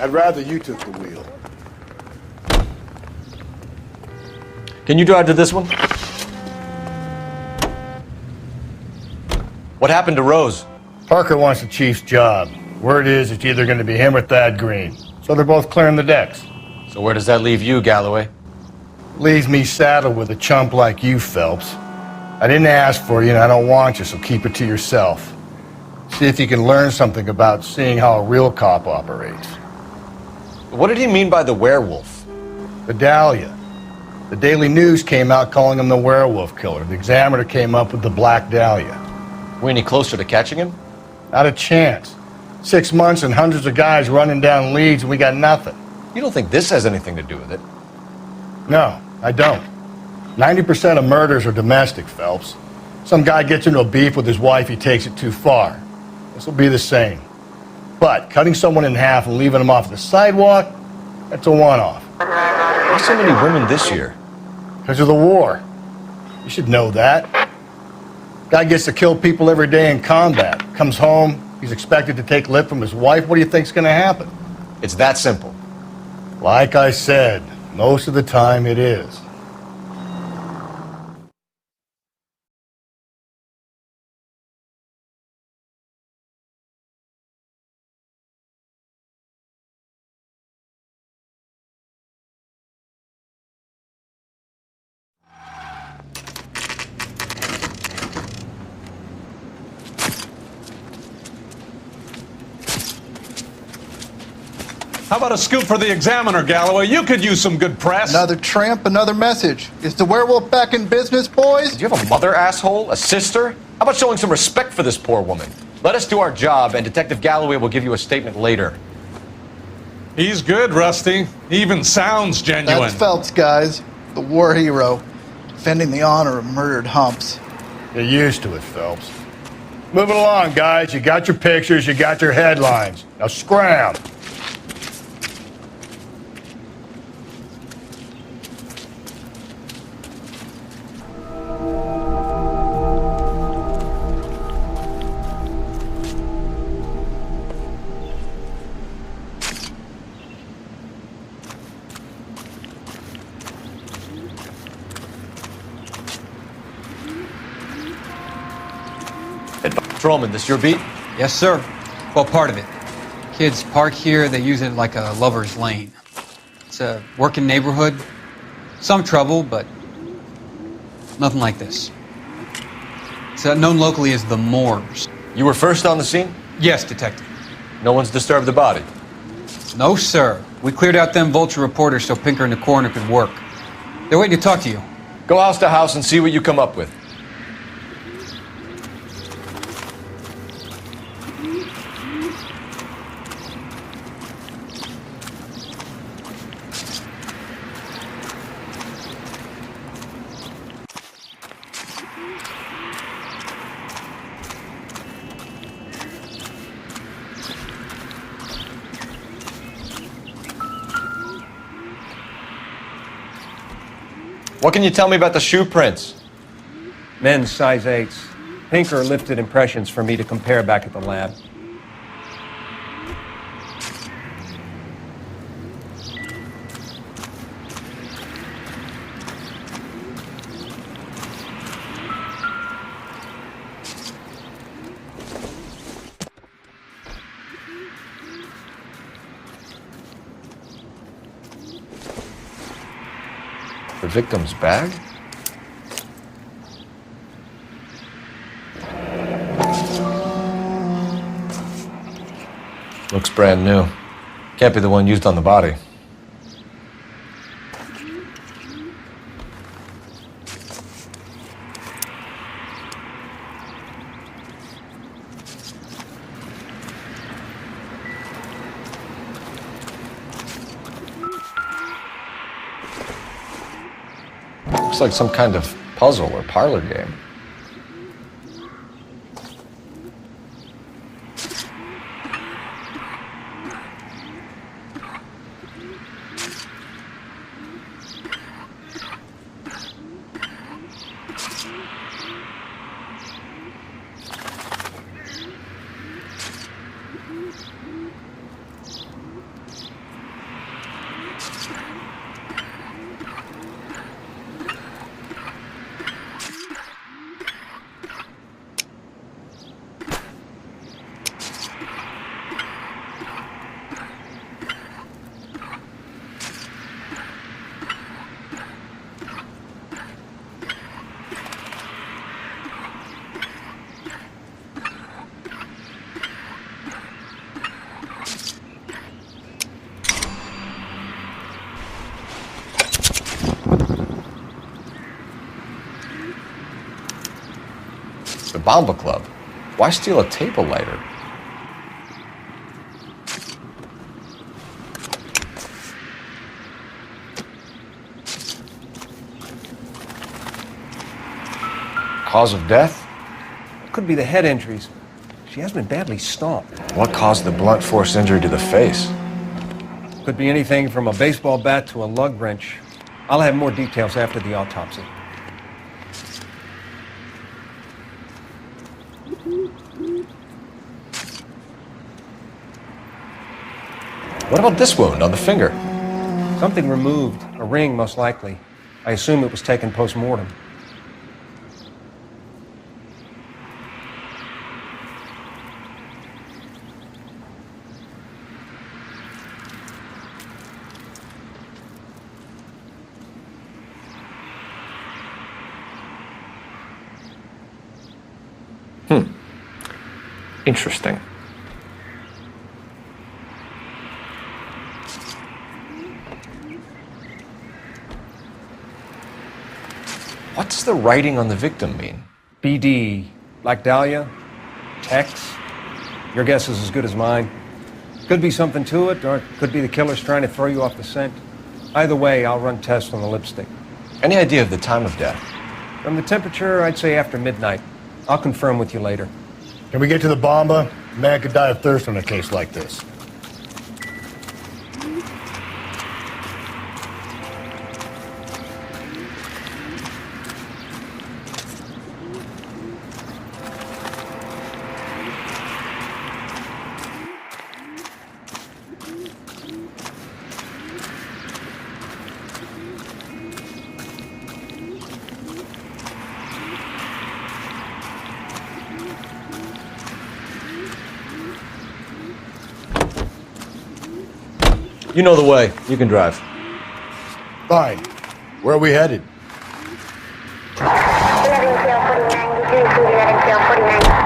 I'd rather you took the wheel. Can you drive to this one? What happened to Rose? Parker wants the chief's job. Word is it's either going to be him or Thad Green. So they're both clearing the decks. So where does that leave you, Galloway? Leaves me saddled with a chump like you, Phelps. I didn't ask for you and I don't want you, so keep it to yourself. See if you can learn something about seeing how a real cop operates. What did he mean by the werewolf? The Dahlia. The Daily News came out calling him the werewolf killer. The Examiner came up with the Black Dahlia. We any closer to catching him? Not a chance. 6 months and hundreds of guys running down leads and we got nothing. You don't think this has anything to do with it? No, I don't. 90% of murders are domestic, Phelps. Some guy gets into a beef with his wife, he takes it too far. This will be the same. But cutting someone in half and leaving them off the sidewalk, that's a one-off. Why so many women this year? Because of the war. You should know that. Guy gets to kill people every day in combat. Comes home, he's expected to take lip from his wife. What do you think's going to happen? It's that simple. Like I said, most of the time it is. How about a scoop for the Examiner, Galloway? You could use some good press. Another tramp, another message. Is the werewolf back in business, boys? Do you have a mother, asshole? A sister? How about showing some respect for this poor woman? Let us do our job, and Detective Galloway will give you a statement later. He's good, Rusty. He even sounds genuine. That's Phelps, guys. The war hero. Defending the honor of murdered humps. Get used to it, Phelps. Moving along, guys. You got your pictures, you got your headlines. Now scram. Patrolman, this your beat? Yes, sir. Well, part of it. Kids park here, they use it like a lover's lane. It's a working neighborhood. Some trouble, but nothing like this. It's known locally as the Moors. You were first on the scene? Yes, detective. No one's disturbed the body? No, sir. We cleared out them vulture reporters so Pinker and the coroner could work. They're waiting to talk to you. Go house to house and see what you come up with. What can you tell me about the shoe prints? Men's size 8s. Pinker lifted impressions for me to compare back at the lab. The victim's bag? Looks brand new. Can't be the one used on the body. Looks like some kind of puzzle or parlor game. The Bomba Club. Why steal a table lighter? Cause of death? Could be the head injuries. She has been badly stomped. What caused the blunt force injury to the face? Could be anything from a baseball bat to a lug wrench. I'll have more details after the autopsy. What about this wound on the finger? Something removed. A ring, most likely. I assume it was taken post-mortem. Interesting. What's the writing on the victim mean? BD. Black Dahlia? Tex? Your guess is as good as mine. Could be something to it, or it could be the killer's trying to throw you off the scent. Either way, I'll run tests on the lipstick. Any idea of the time of death? From the temperature, I'd say after midnight. I'll confirm with you later. Can we get to the Bomba? A man could die of thirst on a case like this. You know the way. You can drive. Fine. Where are we headed?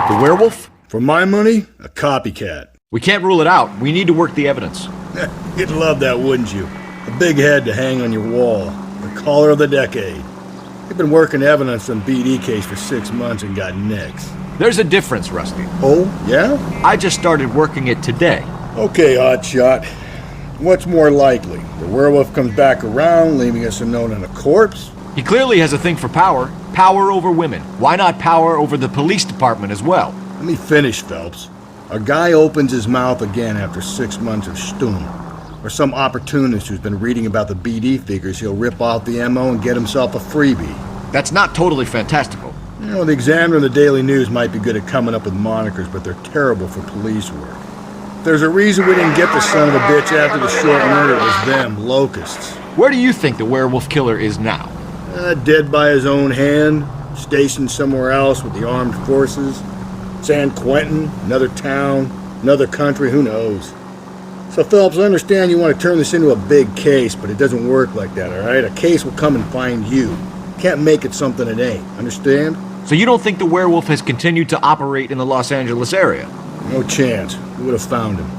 The werewolf? For my money, a copycat. We can't rule it out. We need to work the evidence. You'd love that, wouldn't you? A big head to hang on your wall. The caller of the decade. You've been working evidence on BD case for 6 months and got nicks. There's a difference, Rusty. Oh, yeah? I just started working it today. Okay, hotshot. What's more likely? The werewolf comes back around, leaving us a note on a corpse? He clearly has a thing for power. Power over women. Why not power over the police department as well? Let me finish, Phelps. A guy opens his mouth again after 6 months of stum. Or some opportunist who's been reading about the BD figures he'll rip off the MO and get himself a freebie. That's not totally fantastical. You know, the Examiner and the Daily News might be good at coming up with monikers, but they're terrible for police work. There's a reason we didn't get the son of a bitch after the short murder. It was them, locusts. Where do you think the werewolf killer is now? Dead by his own hand, stationed somewhere else with the armed forces. San Quentin, another town, another country, who knows? So, Phelps, I understand you want to turn this into a big case, but it doesn't work like that, all right? A case will come and find you. Can't make it something it ain't, understand? So you don't think the werewolf has continued to operate in the Los Angeles area? No chance. We would have found him.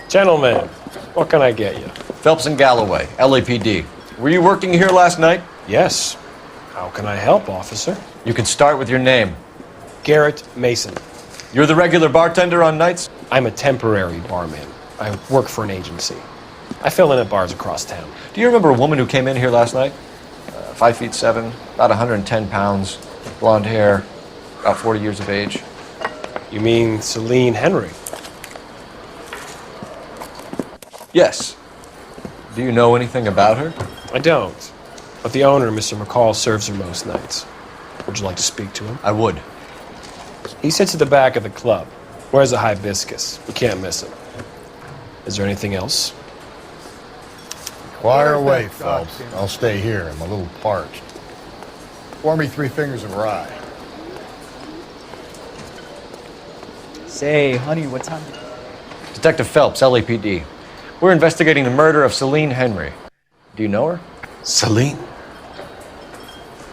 Gentlemen, what can I get you? Phelps and Galloway, LAPD. Were you working here last night? Yes. How can I help, officer? You can start with your name. Garrett Mason. You're the regular bartender on nights? I'm a temporary barman. I work for an agency. I fill in at bars across town. Do you remember a woman who came in here last night? 5'7", about 110 pounds, blonde hair, about 40 years of age. You mean Celine Henry? Yes. Do you know anything about her? I don't. But the owner, Mr. McCall, serves her most nights. Would you like to speak to him? I would. He sits at the back of the club. Wears a hibiscus. You can't miss him. Is there anything else? Fire away, Phelps. I'll stay here. I'm a little parched. Pour me 3 fingers of rye. Say, honey, what time? Detective Phelps, LAPD. We're investigating the murder of Celine Henry. Do you know her? Celine?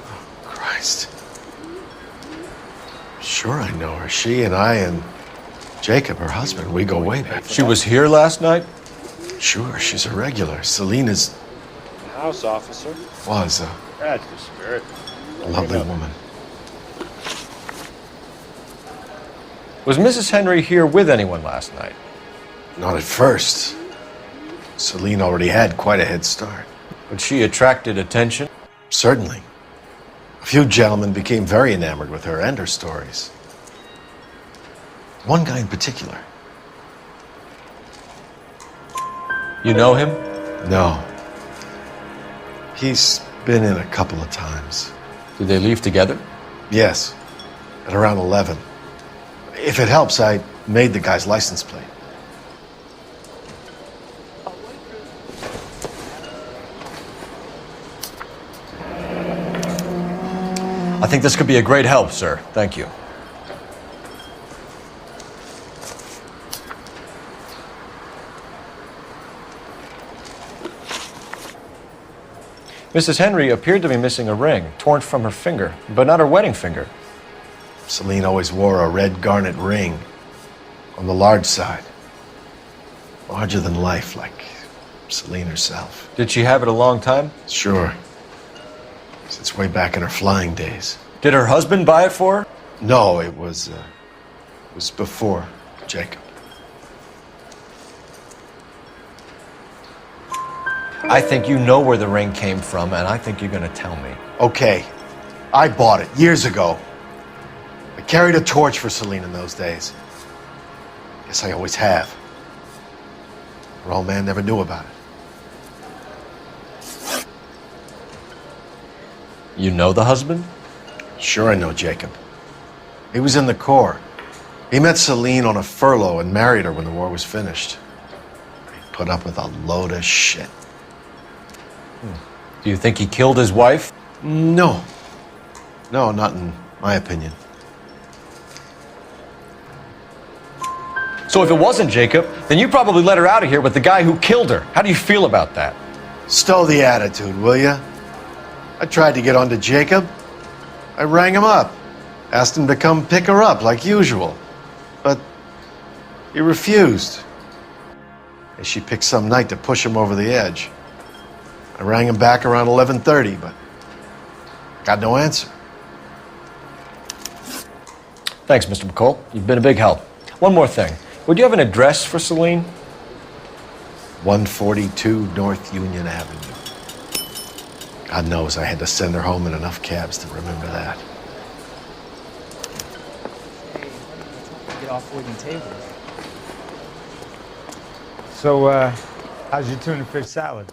Oh, Christ. Sure I know her. She and I and Jacob, her husband, we go way back. She was here last night? Sure, she's a regular. Celine is... House officer. was That's the spirit. a lovely woman. Was Mrs. Henry here with anyone last night? Not at first. Celine already had quite a head start. But she attracted attention? Certainly. A few gentlemen became very enamored with her and her stories. One guy in particular. You know him? No. He's been in a couple of times. Did they leave together? Yes, at around 11. If it helps, I made the guy's license plate. I think this could be a great help, sir. Thank you. Mrs. Henry appeared to be missing a ring, torn from her finger, but not her wedding finger. Celine always wore a red garnet ring on the large side. Larger than life, like Celine herself. Did she have it a long time? Sure. Since way back in her flying days. Did her husband buy it for her? No, it was before Jacob. I think you know where the ring came from, and I think you're going to tell me. Okay, I bought it years ago. I carried a torch for Celine in those days. Guess I always have. Her old man never knew about it. You know the husband? Sure I know Jacob. He was in the Corps. He met Celine on a furlough and married her when the war was finished. He put up with a load of shit. Do you think he killed his wife? No. No, not in my opinion. So if it wasn't Jacob, then you probably let her out of here with the guy who killed her. How do you feel about that? Stow the attitude, will ya? I tried to get onto Jacob. I rang him up. Asked him to come pick her up like usual. But he refused. And she picked some night to push him over the edge. I rang him back around 11:30, but got no answer. Thanks, Mr. McCall. You've been a big help. One more thing. Would you have an address for Celine? 142 North Union Avenue. God knows I had to send her home in enough cabs to remember that. Get off wooden tables. So, how's your tuna fish salad?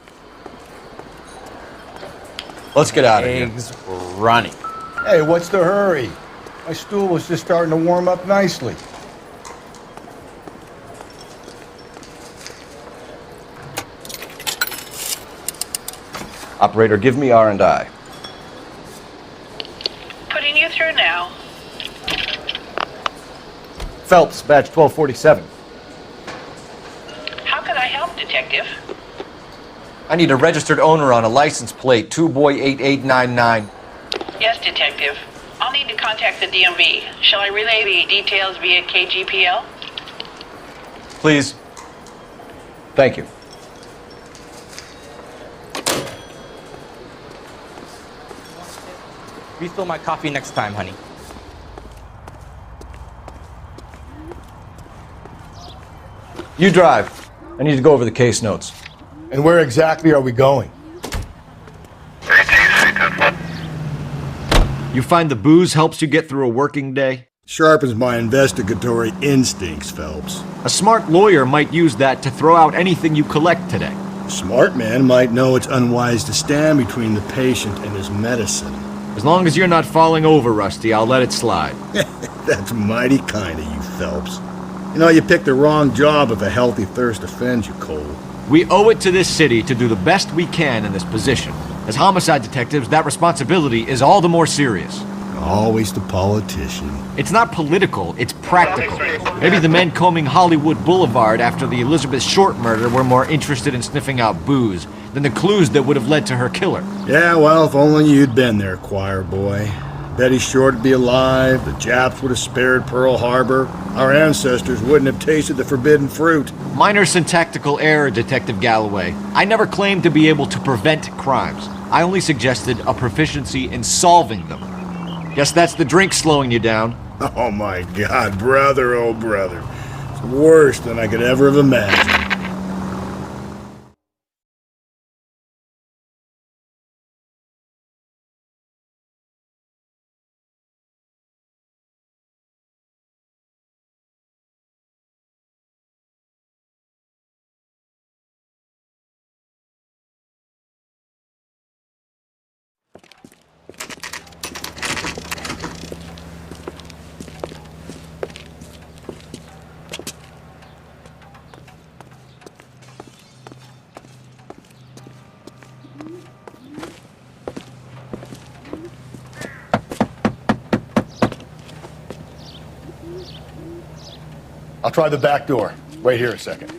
Let's get out of here. Eggs running. Hey, what's the hurry? My stool was just starting to warm up nicely. Operator, give me R&I. Putting you through now. Phelps, badge 1247. How can I help, Detective? I need a registered owner on a license plate, 2boy8899. Yes, Detective. I'll need to contact the DMV. Shall I relay the details via KGPL? Please. Thank you. Refill my coffee next time, honey. You drive. I need to go over the case notes. And where exactly are we going? You find the booze helps you get through a working day? Sharpens my investigatory instincts, Phelps. A smart lawyer might use that to throw out anything you collect today. A smart man might know it's unwise to stand between the patient and his medicine. As long as you're not falling over, Rusty, I'll let it slide. That's mighty kind of you, Phelps. You know, you picked the wrong job if a healthy thirst offends you, Cole. We owe it to this city to do the best we can in this position. As homicide detectives, that responsibility is all the more serious. Always the politician. It's not political, it's practical. Maybe the men combing Hollywood Boulevard after the Elizabeth Short murder were more interested in sniffing out booze than the clues that would have led to her killer. Yeah, well, if only you'd been there, choir boy. Betty Short would be alive, the Japs would have spared Pearl Harbor, our ancestors wouldn't have tasted the forbidden fruit. Minor syntactical error, Detective Galloway. I never claimed to be able to prevent crimes. I only suggested a proficiency in solving them. Guess that's the drink slowing you down. Oh my God, brother, oh brother. It's worse than I could ever have imagined. I'll try the back door. Wait here a second.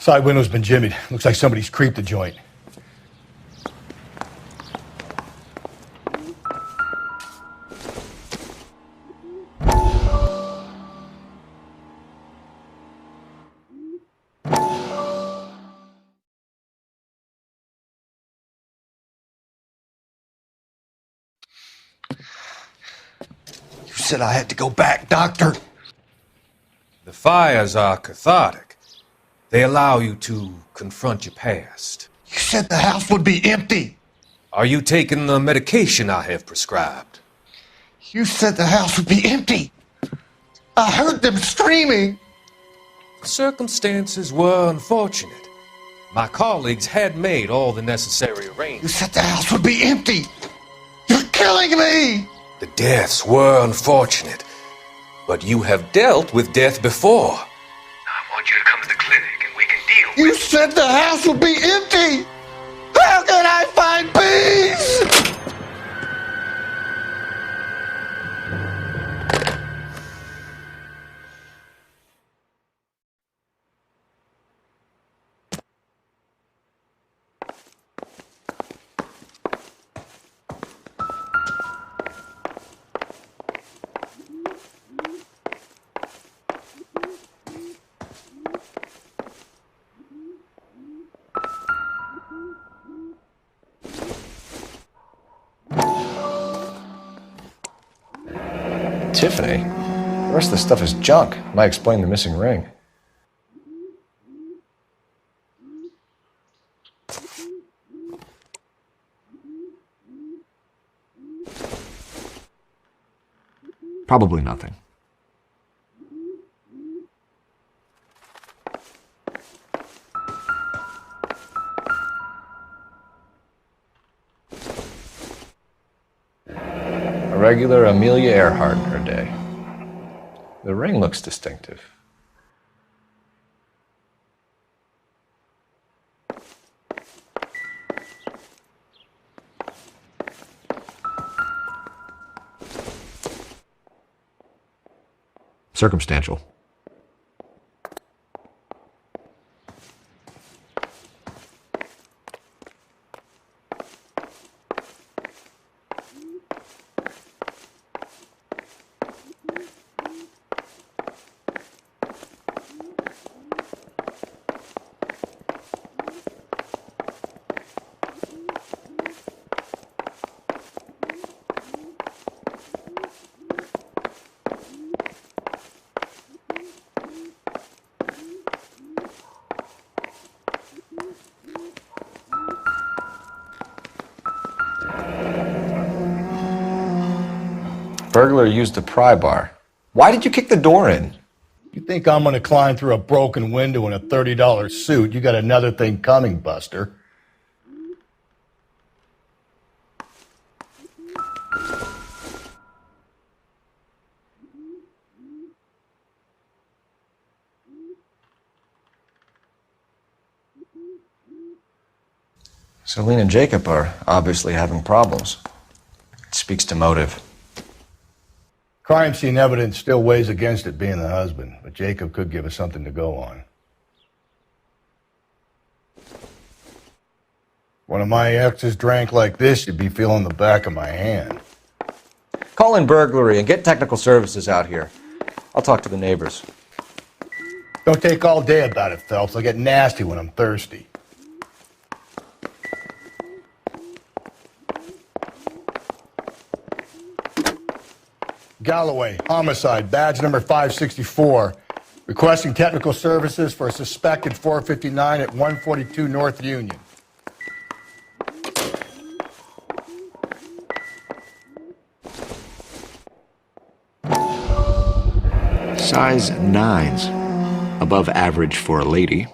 Side window's been jimmied. Looks like somebody's creeped the joint. You said I had to go back, Doctor. The fires are cathartic. They allow you to confront your past. You said the house would be empty. Are you taking the medication I have prescribed? You said the house would be empty. I heard them screaming. The circumstances were unfortunate. My colleagues had made all the necessary arrangements. You said the house would be empty. You're killing me. The deaths were unfortunate, but you have dealt with death before. I want you to come to the clinic and we can deal. You said the house would be empty. How can I find peace? Tiffany? The rest of the stuff is junk. Might explain the missing ring. Probably nothing. A regular Amelia Earhart in her day. The ring looks distinctive. Circumstantial. burglar used a pry bar. Why did you kick the door in? You think I'm gonna climb through a broken window in a $30 suit? You got another thing coming, Buster. Celine and Jacob are obviously having problems. It speaks to motive. Crime scene evidence still weighs against it being the husband, but Jacob could give us something to go on. One of my exes drank like this, you'd be feeling the back of my hand. Call in burglary and get technical services out here. I'll talk to the neighbors. Don't take all day about it, Phelps. I'll get nasty when I'm thirsty. Galloway, homicide, badge number 564. Requesting technical services for a suspected 459 at 142 North Union. Size 9s. Above average for a lady.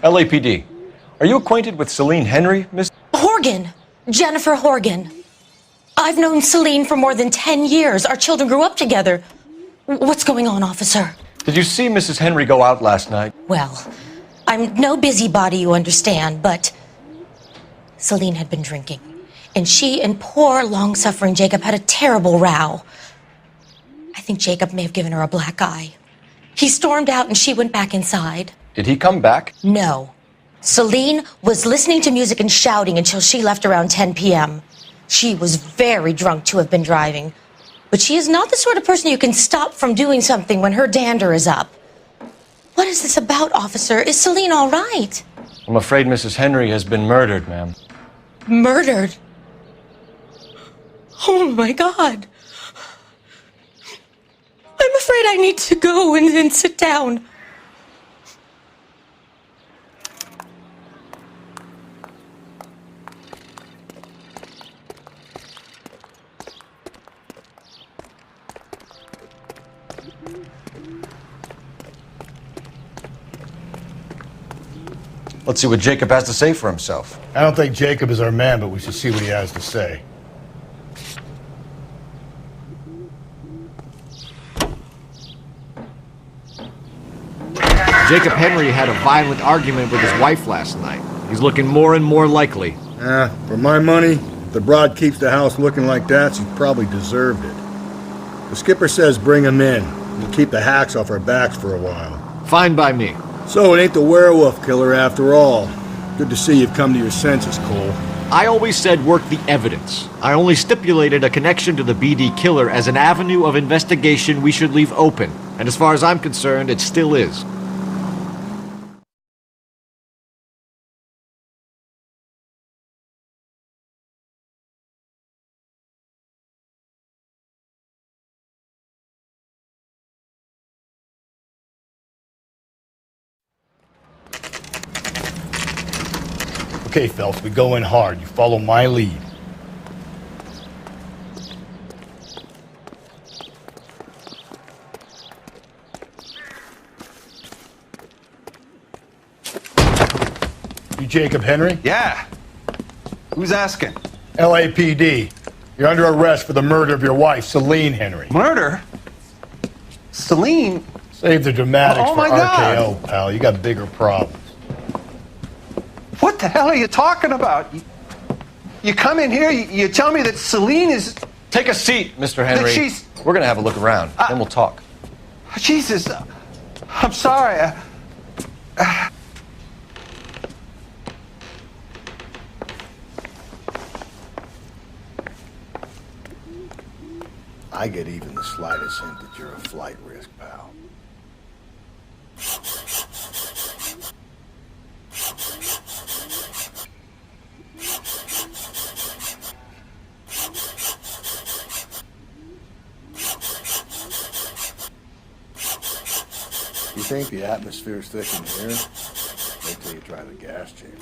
LAPD. Are you acquainted with Celine Henry, Miss? Horgan. Jennifer Horgan. I've known Celine for more than 10 years. Our children grew up together. What's going on, officer? Did you see Mrs. Henry go out last night? Well, I'm no busybody, you understand, but Celine had been drinking. And she and poor, long-suffering Jacob had a terrible row. I think Jacob may have given her a black eye. He stormed out and she went back inside. Did he come back? No. Celine was listening to music and shouting until she left around 10 p.m. She was very drunk to have been driving. But she is not the sort of person you can stop from doing something when her dander is up. What is this about, officer? Is Celine all right? I'm afraid Mrs. Henry has been murdered, ma'am. Murdered? Oh, my God. I'm afraid I need to go and sit down. Let's see what Jacob has to say for himself. I don't think Jacob is our man, but we should see what he has to say. Jacob Henry had a violent argument with his wife last night. He's looking more and more likely. For my money, if the broad keeps the house looking like that, she's probably deserved it. The skipper says bring him in. We'll keep the hacks off our backs for a while. Fine by me. So it ain't the werewolf killer after all. Good to see you've come to your senses, Cole. I always said work the evidence. I only stipulated a connection to the BD killer as an avenue of investigation we should leave open. And as far as I'm concerned, it still is. Okay, Phelps, we go in hard. You follow my lead. You Jacob Henry? Yeah. Who's asking? LAPD. You're under arrest for the murder of your wife, Celine Henry. Murder? Celine? Save the dramatics Oh, for my RKO, God. pal. You got bigger problems. What the hell are you talking about? You come in here, you tell me that Celine is... Take a seat, Mr. Henry. That she's... We're gonna have a look around, then we'll talk. Jesus. I'm sorry. I get even the slightest hint that you're a flight risk, pal. You think the atmosphere's thick in here? Wait till you try the gas chamber.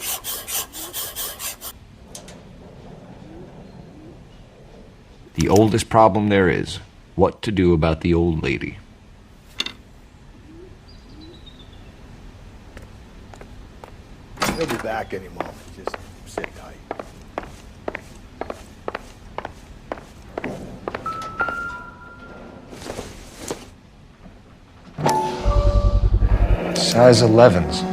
The oldest problem there is, what to do about the old lady. He'll be back any moment. Just sit tight. Size 11s.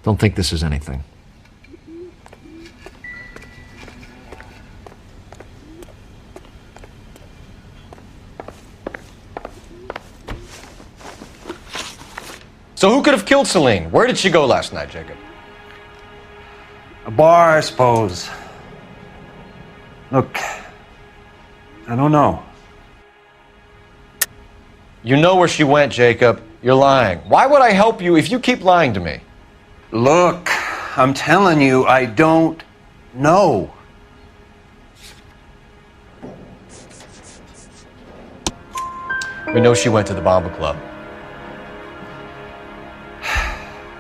Don't think this is anything. So who could have killed Celine? Where did she go last night, Jacob? A bar, I suppose. Look, I don't know. You know where she went, Jacob. You're lying. Why would I help you if you keep lying to me? Look, I'm telling you, I don't know. We know she went to the Bomba Club.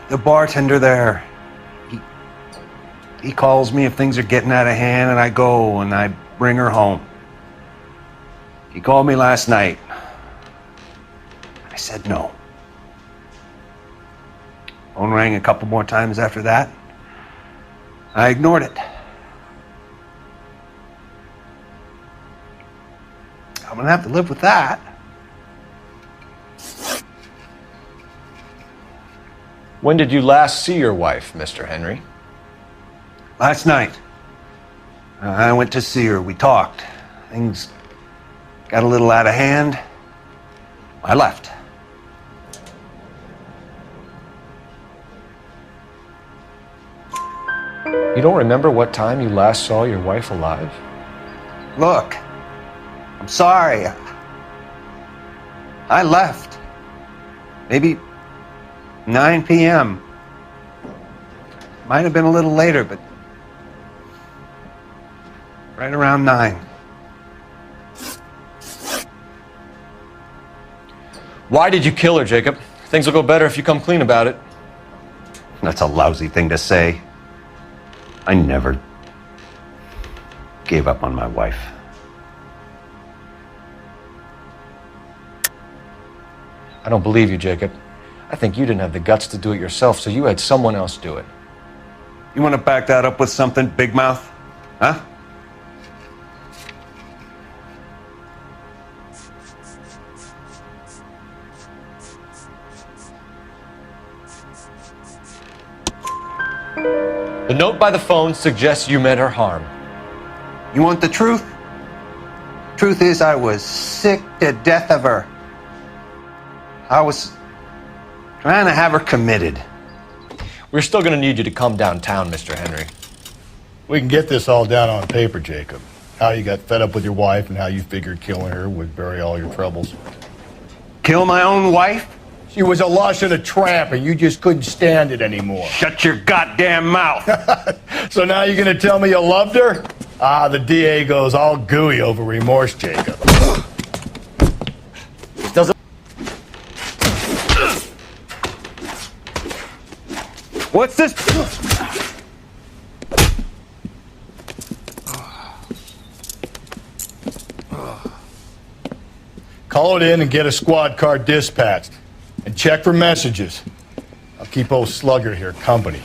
The bartender there, he calls me if things are getting out of hand, and I go and I bring her home. He called me last night. I said no. Phone rang a couple more times after that. I ignored it. I'm gonna have to live with that. When did you last see your wife, Mr. Henry? Last night. I went to see her. We talked. Things got a little out of hand. I left. You don't remember what time you last saw your wife alive? Look, I'm sorry. I left. Maybe 9 p.m. Might have been a little later, but right around 9. Why did you kill her, Jacob? Things will go better if you come clean about it. That's a lousy thing to say. I never gave up on my wife. I don't believe you, Jacob. I think you didn't have the guts to do it yourself, so you had someone else do it. You want to back that up with something, Big Mouth? Huh? The note by the phone suggests you meant her harm. You want the truth? Truth is, I was sick to death of her. I was trying to have her committed. We're still going to need you to come downtown, Mr. Henry. We can get this all down on paper, Jacob. How you got fed up with your wife and how you figured killing her would bury all your troubles. Kill my own wife? She was a lush and a tramp, and you just couldn't stand it anymore. Shut your goddamn mouth! So now you're gonna tell me you loved her? Ah, the DA goes all gooey over remorse, Jacob. Doesn't. What's this? Call it in and get a squad car dispatched. And check for messages. I'll keep old Slugger here company.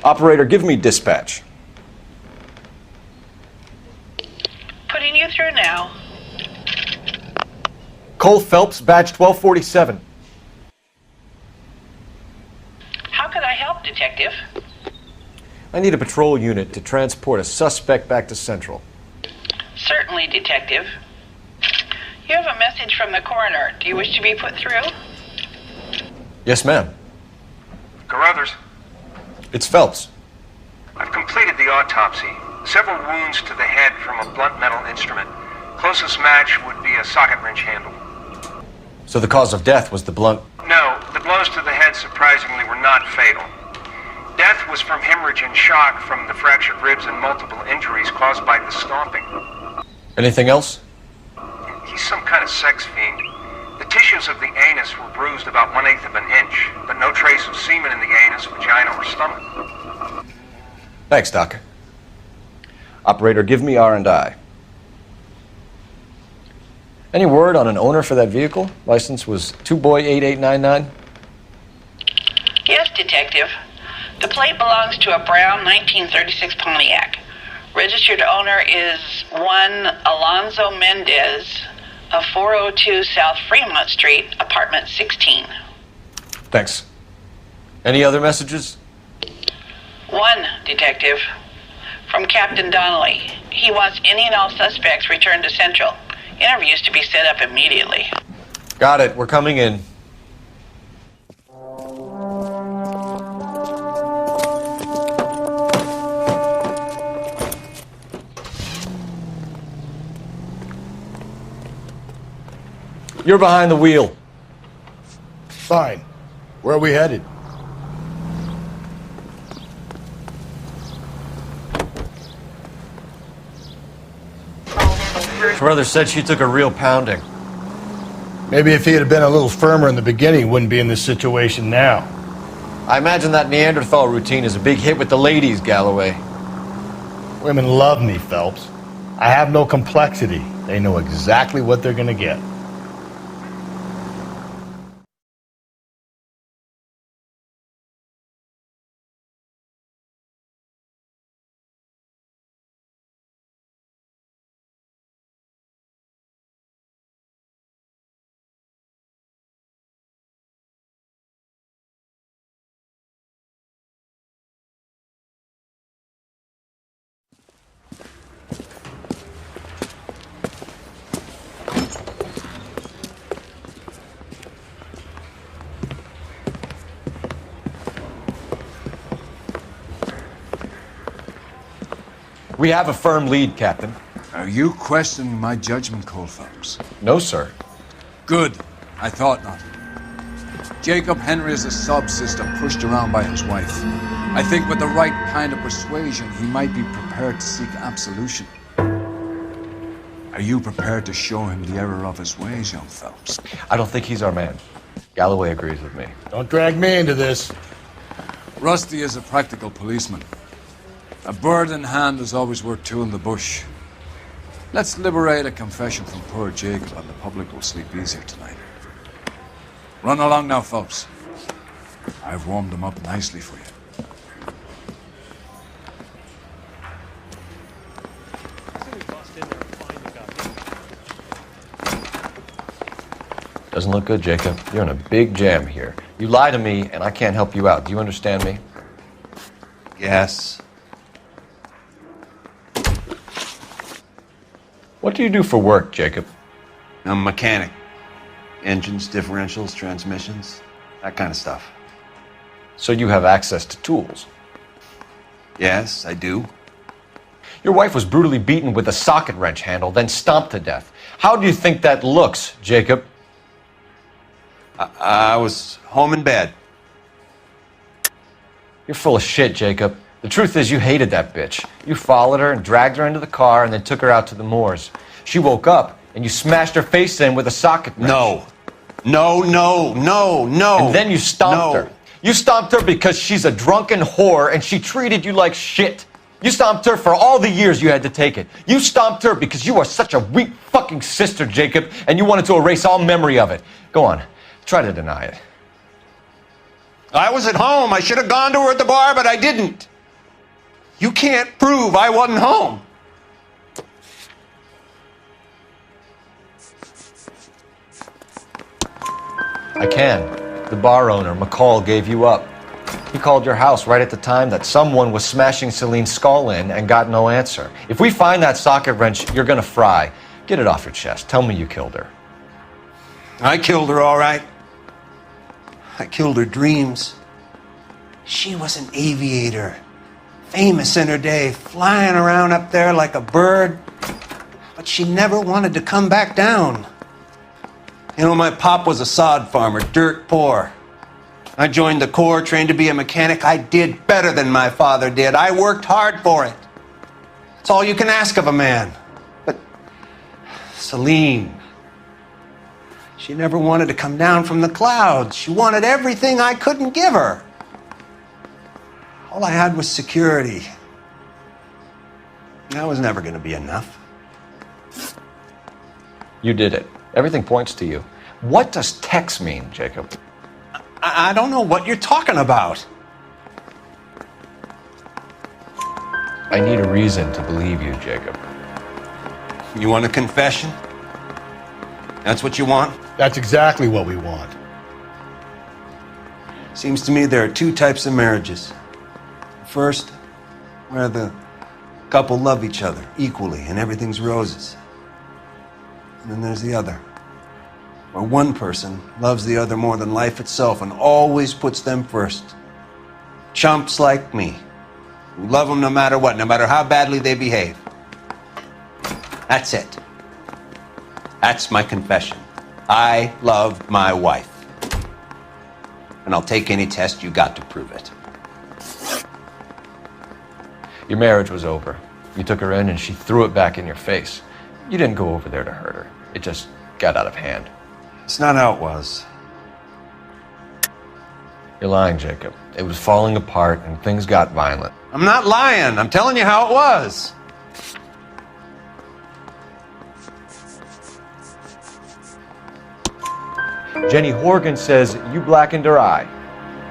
Operator, give me dispatch. Putting you through now. Cole Phelps, badge 1247. How could I help, Detective? I need a patrol unit to transport a suspect back to Central. Certainly, Detective. You have a message from the coroner. Do you wish to be put through? Yes, ma'am. Carruthers, It's Phelps. I've completed the autopsy. Several wounds to the head from a blunt metal instrument. Closest match would be a socket wrench handle. So the cause of death was the blunt. No, the blows to the head surprisingly were not fatal. Death was from hemorrhage and shock from the fractured ribs and multiple injuries caused by the stomping. Anything else? He's some kind of sex fiend. The tissues of the anus were bruised about 1/8 of an inch, but no trace of semen in the anus, vagina, or stomach. Thanks, Doc. Operator, give me R&I. Any word on an owner for that vehicle? License was 2boy8899. Yes, Detective. The plate belongs to a brown 1936 Pontiac. Registered owner is one Alonzo Mendez of 402 South Fremont Street, apartment 16. Thanks. Any other messages? One, Detective. From Captain Donnelly. He wants any and all suspects returned to Central. Interviews to be set up immediately. Got it. We're coming in. You're behind the wheel. Fine. Where are we headed? Brother said she took a real pounding. Maybe if he had been a little firmer in the beginning, he wouldn't be in this situation now. I imagine that Neanderthal routine is a big hit with the ladies, Galloway. Women love me, Phelps. I have no complexity. They know exactly what they're gonna get. We have a firm lead, Captain. Are you questioning my judgment, Cole Phelps? No, sir. Good. I thought not. Jacob Henry is a sub-sister pushed around by his wife. I think with the right kind of persuasion, he might be prepared to seek absolution. Are you prepared to show him the error of his ways, young Phelps? I don't think he's our man. Galloway agrees with me. Don't drag me into this. Rusty is a practical policeman. A bird in hand is always worth two in the bush. Let's liberate a confession from poor Jacob, and the public will sleep easier tonight. Run along now, Phelps. I've warmed them up nicely for you. Doesn't look good, Jacob. You're in a big jam here. You lie to me, and I can't help you out. Do you understand me? Yes. What do you do for work, Jacob? I'm a mechanic. Engines, differentials, transmissions, that kind of stuff. So you have access to tools? Yes, I do. Your wife was brutally beaten with a socket wrench handle, then stomped to death. How do you think that looks, Jacob? I was home in bed. You're full of shit, Jacob. The truth is you hated that bitch. You followed her and dragged her into the car and then took her out to the moors. She woke up and you smashed her face in with a socket wrench. No. No. And then you stomped her. You stomped her because she's a drunken whore and she treated you like shit. You stomped her for all the years you had to take it. You stomped her because you are such a weak fucking sister, Jacob, and you wanted to erase all memory of it. Go on. Try to deny it. I was at home. I should have gone to her at the bar, but I didn't. You can't prove I wasn't home. I can. The bar owner, McCall, gave you up. He called your house right at the time that someone was smashing Celine's skull in and got no answer. If we find that socket wrench, you're gonna fry. Get it off your chest. Tell me you killed her. I killed her, all right. I killed her dreams. She was an aviator, famous in her day, flying around up there like a bird. But she never wanted to come back down. You know, my pop was a sod farmer, dirt poor. I joined the Corps, trained to be a mechanic. I did better than my father did. I worked hard for it. It's all you can ask of a man. But Celine, she never wanted to come down from the clouds. She wanted everything I couldn't give her. All I had was security. That was never going to be enough. You did it. Everything points to you. What does Tex mean, Jacob? I don't know what you're talking about. I need a reason to believe you, Jacob. You want a confession? That's what you want? That's exactly what we want. Seems to me there are two types of marriages. First, where the couple love each other equally and everything's roses. And then there's the other, where one person loves the other more than life itself and always puts them first. Chumps like me, who love them no matter what, no matter how badly they behave. That's it. That's my confession. I love my wife. And I'll take any test you got to prove it. Your marriage was over. You took her in and she threw it back in your face. You didn't go over there to hurt her. It just got out of hand. It's not how it was. You're lying, Jacob. It was falling apart and things got violent. I'm not lying. I'm telling you how it was. Jenny Horgan says you blackened her eye.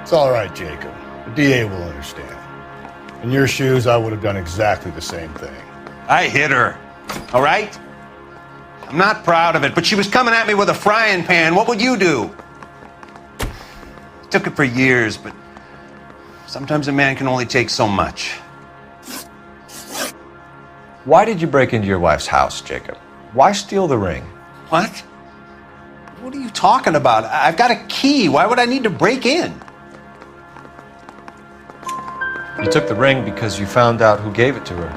It's all right, Jacob. The DA will understand. In your shoes, I would have done exactly the same thing. I hit her, all right? I'm not proud of it, but she was coming at me with a frying pan. What would you do? It took it for years, but sometimes a man can only take so much. Why did you break into your wife's house, Jacob? Why steal the ring? What? What are you talking about? I've got a key. Why would I need to break in? You took the ring because you found out who gave it to her.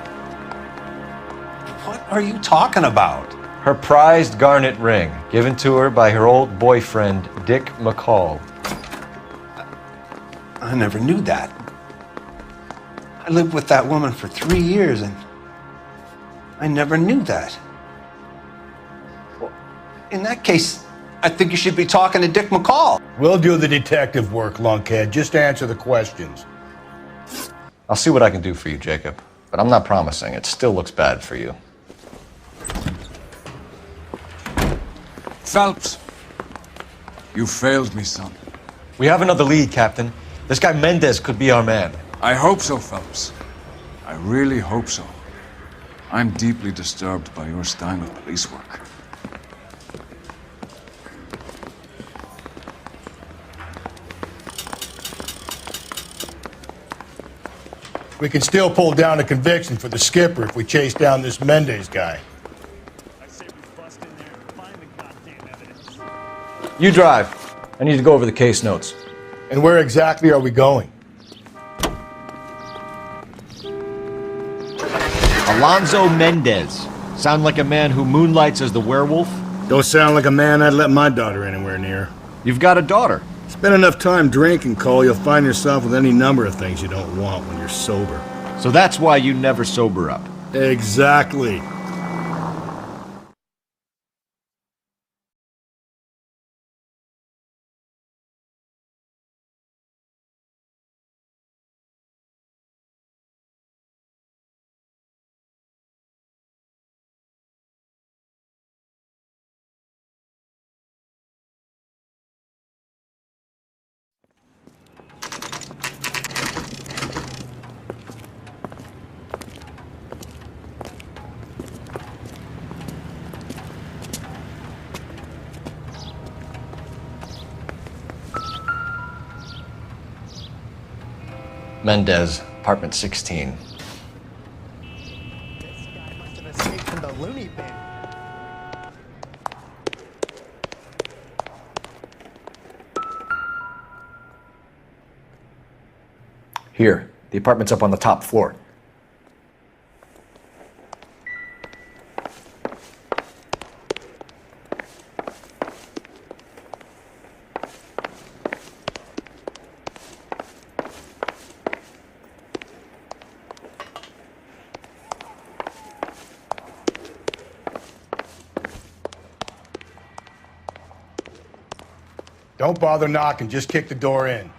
What are you talking about? Her prized garnet ring, given to her by her old boyfriend, Dick McCall. I never knew that. I lived with that woman for 3 years, and I never knew that. Well, in that case, I think you should be talking to Dick McCall. We'll do the detective work, lunkhead. Just answer the questions. I'll see what I can do for you, Jacob. But I'm not promising. It still looks bad for you. Phelps, you failed me, son. We have another lead, Captain. This guy Mendez could be our man. I hope so, Phelps. I really hope so. I'm deeply disturbed by your style of police work. We can still pull down a conviction for the skipper if we chase down this Mendez guy. You drive. I need to go over the case notes. And where exactly are we going? Alonzo Mendez. Sound like a man who moonlights as the werewolf? Don't sound like a man I'd let my daughter anywhere near. You've got a daughter. Spend enough time drinking, Cole, you'll find yourself with any number of things you don't want when you're sober. So that's why you never sober up. Exactly. Mendez, apartment 16. From the loony bin. Here, the apartment's up on the top floor. Don't bother knocking, just kick the door in.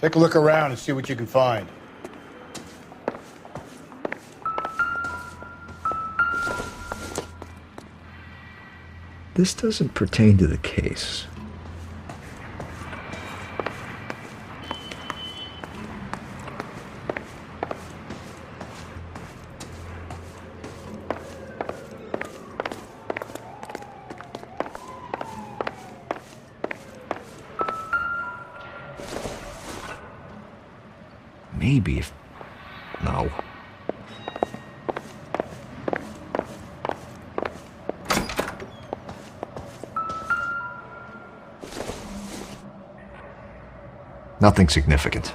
Take a look around and see what you can find. This doesn't pertain to the case. Maybe if... No. Nothing significant.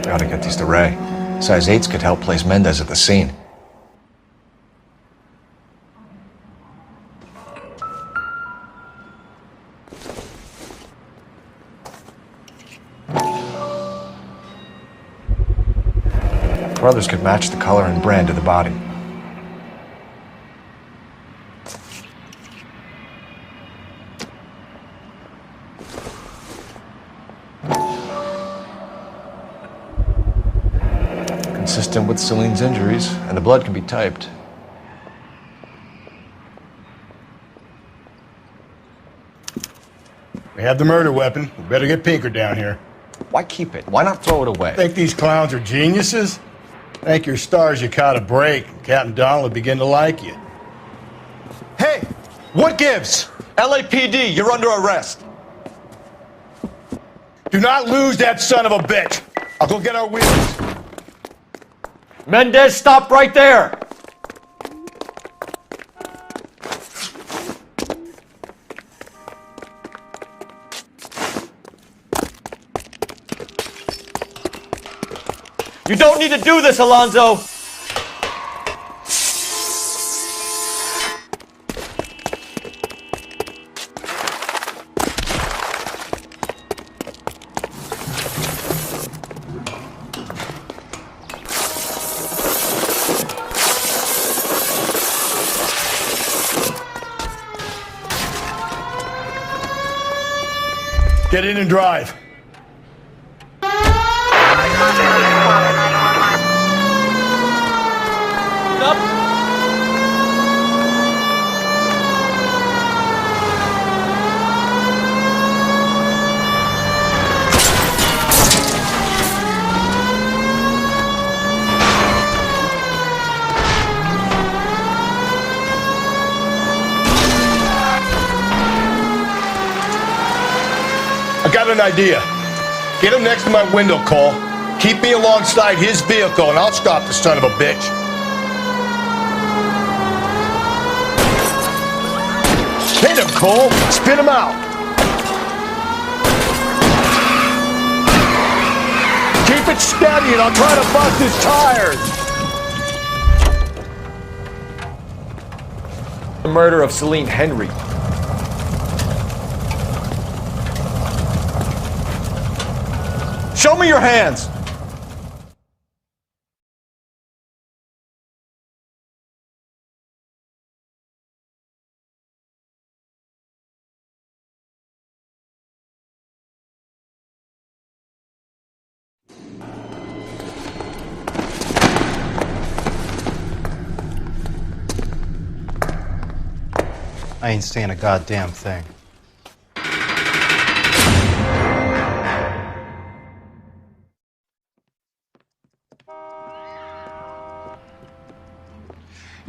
Gotta get these to Ray. Size 8s could help place Mendez at the scene. Brothers could match the color and brand of the body. Consistent with Celine's injuries, and the blood can be typed. We have the murder weapon. We better get Pinker down here. Why keep it? Why not throw it away? Think these clowns are geniuses? Thank your stars you caught a break. Captain Donald will begin to like you. Hey! What gives? LAPD, you're under arrest. Do not lose that son of a bitch. I'll go get our wheels. Mendez, stop right there! You don't need to do this, Alonzo! Get in and drive. I got an idea. Get him next to my window, Cole. Keep me alongside his vehicle, and I'll stop the son of a bitch. Hit him, Cole. Spit him out. Keep it steady, and I'll try to bust his tires. The murder of Celine Henry. Show me your hands! I ain't saying a goddamn thing.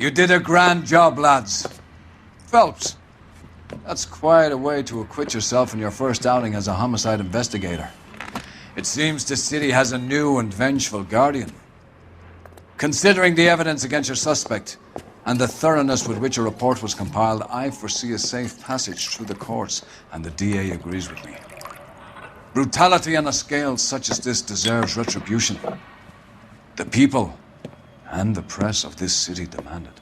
You did a grand job, lads. Phelps, that's quite a way to acquit yourself in your first outing as a homicide investigator. It seems the city has a new and vengeful guardian. Considering the evidence against your suspect and the thoroughness with which a report was compiled, I foresee a safe passage through the courts, and the DA agrees with me. Brutality on a scale such as this deserves retribution. The people and the press of this city demand it.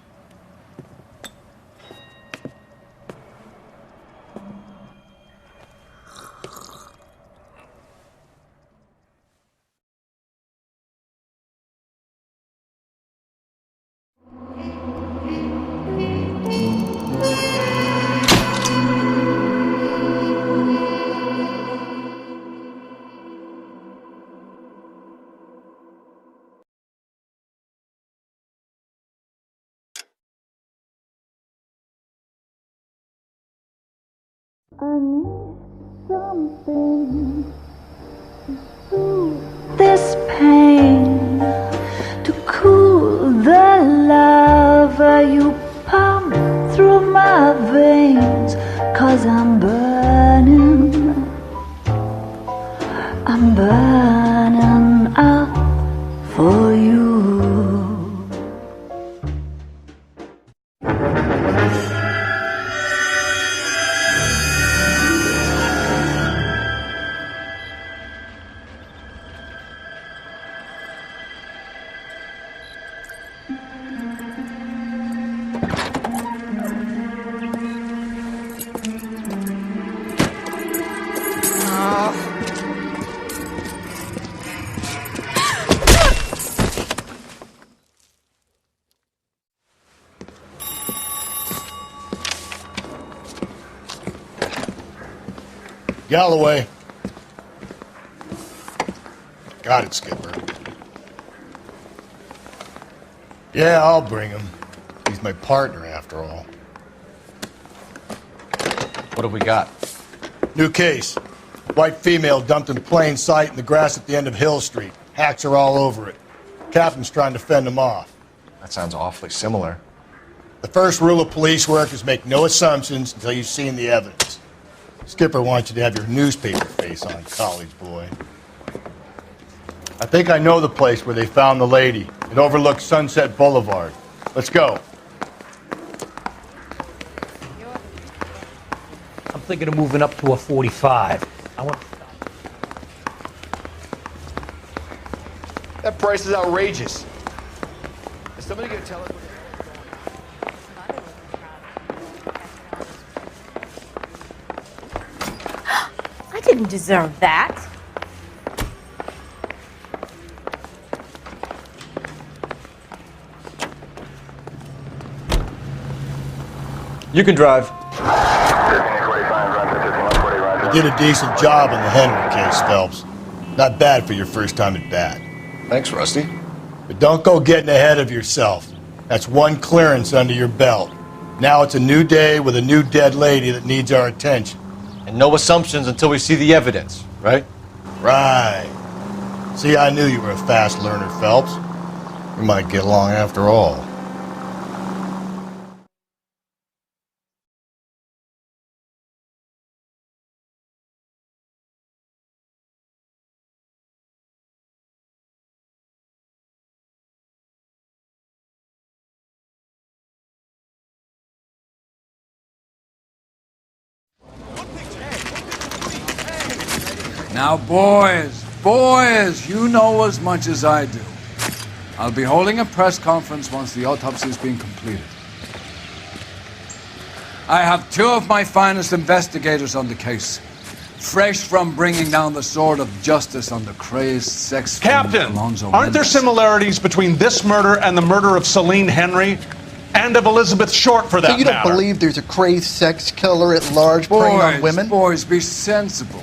I need something to soothe this pain, to cool the lava you pump through my veins, 'cause I'm burning up for you. Galloway. Got it, Skipper. Yeah, I'll bring him. He's my partner, after all. What have we got? New case. White female dumped in plain sight in the grass at the end of Hill Street. Hacks are all over it. Captain's trying to fend him off. That sounds awfully similar. The first rule of police work is make no assumptions until you've seen the evidence. Skipper wants you to have your newspaper face on, college boy. I think I know the place where they found the lady. It overlooks Sunset Boulevard. Let's go. I'm thinking of moving up to a 45. I want. That price is outrageous. Is somebody gonna tell us? I didn't deserve that. You can drive. You did a decent job in the Henry case, Phelps. Not bad for your first time at bat. Thanks, Rusty. But don't go getting ahead of yourself. That's one clearance under your belt. Now it's a new day with a new dead lady that needs our attention. And no assumptions until we see the evidence, right? Right. See, I knew you were a fast learner, Phelps. We might get along after all. Now, boys, you know as much as I do. I'll be holding a press conference once the autopsy's been completed. I have two of my finest investigators on the case, fresh from bringing down the sword of justice on the crazed sex Captain, Alonzo aren't there Mendez. similarities between this murder and the murder of Celine Henry? And of Elizabeth Short, for that So you don't matter? believe there's a crazed sex killer at large preying on women? Boys, be sensible.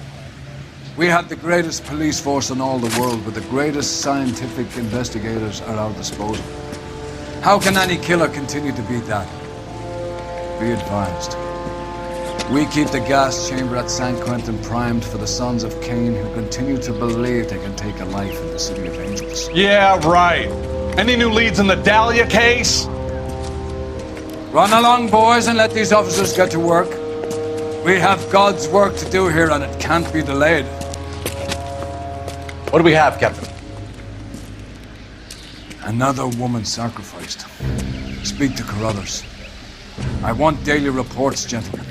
We have the greatest police force in all the world, with the greatest scientific investigators at our disposal. How can any killer continue to beat that? Be advised. We keep the gas chamber at San Quentin primed for the sons of Cain who continue to believe they can take a life in the City of Angels. Yeah, right. Any new leads in the Dahlia case? Run along, boys, and let these officers get to work. We have God's work to do here, and it can't be delayed. What do we have, Captain? Another woman sacrificed. Speak to Carruthers. I want daily reports, gentlemen.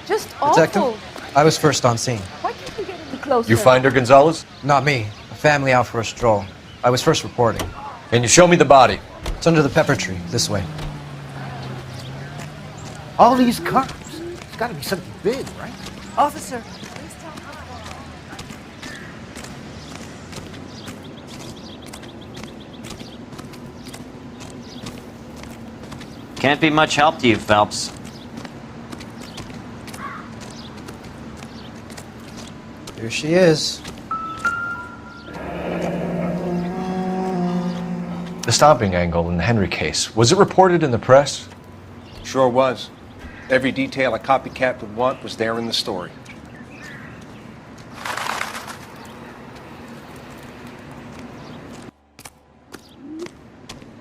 Just Detective, awful. I was first on scene. Why can't you get any closer? You find her, Gonzalez? Not me. A family out for a stroll. I was first reporting. Can you show me the body? It's under the pepper tree, this way. All these cars. It's got to be something big, right? Officer. Can't be much help to you, Phelps. Here she is. The stomping angle in the Henry case, was it reported in the press? Sure was. Every detail a copycat would want was there in the story.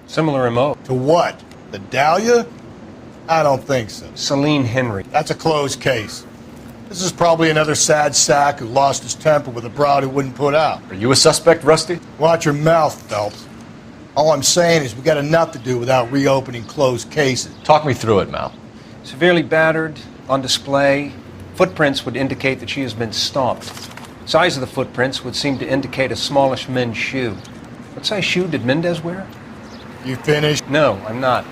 Similar MO. To what? The Dahlia? I don't think so. Celine Henry. That's a closed case. This is probably another sad sack who lost his temper with a broad who wouldn't put out. Are you a suspect, Rusty? Watch your mouth, Phelps. All I'm saying is we got enough to do without reopening closed cases. Talk me through it, Mal. Severely battered, on display. Footprints would indicate that she has been stomped. Size of the footprints would seem to indicate a smallish men's shoe. What size shoe did Mendez wear? You finished? No, I'm not.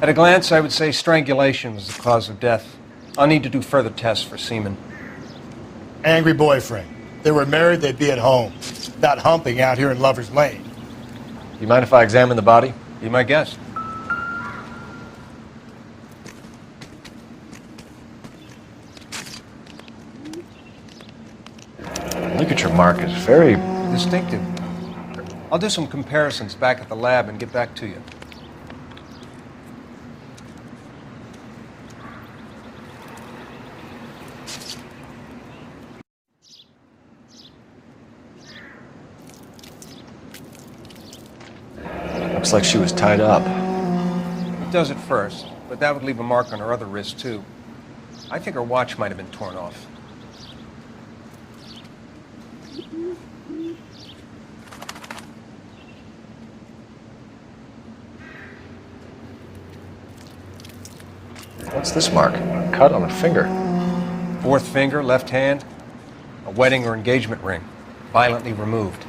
At a glance, I would say strangulation was the cause of death. I'll need to do further tests for semen. Angry boyfriend. If they were married, they'd be at home. Not humping out here in Lover's Lane. You mind if I examine the body? Be my guest. Ligature mark is very distinctive. I'll do some comparisons back at the lab and get back to you. Looks like she was tied up. It does at first, but that would leave a mark on her other wrist, too. I think her watch might have been torn off. What's this mark? Cut on a finger. Fourth finger, left hand. A wedding or engagement ring. Violently removed.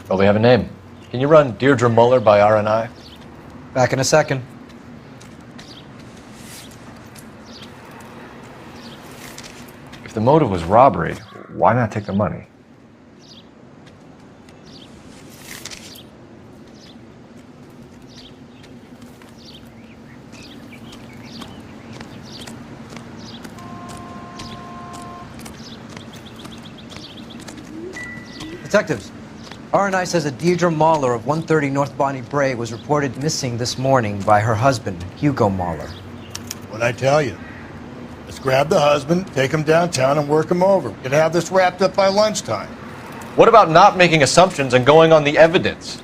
Well, we have a name. Can you run Deirdre Muller by RNI? Back in a second. If the motive was robbery, why not take the money? Detectives, RNI says that Deirdre Mahler of 130 North Bonnie Bray was reported missing this morning by her husband, Hugo Mahler. What'd I tell you? Let's grab the husband, take him downtown, and work him over. We could have this wrapped up by lunchtime. What about not making assumptions and going on the evidence?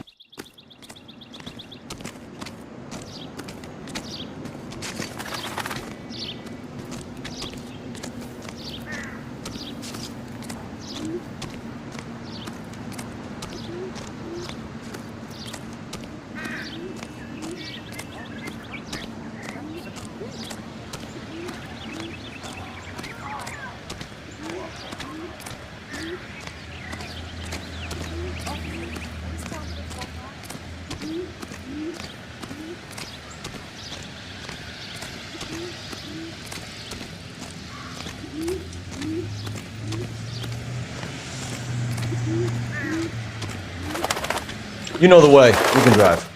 You know the way. You can drive.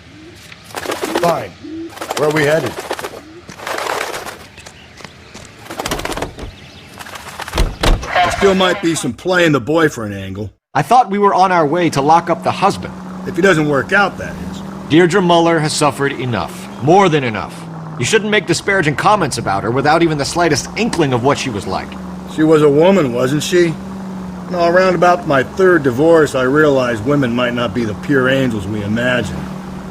fine. Where are we headed? There still might be some playing the boyfriend angle. I thought we were on our way to lock up the husband. If he doesn't work out, that is. Deirdre Muller has suffered enough. More than enough. You shouldn't make disparaging comments about her without even the slightest inkling of what she was like. She was a woman, wasn't she? No, around about my third divorce, I realized women might not be the pure angels we imagine.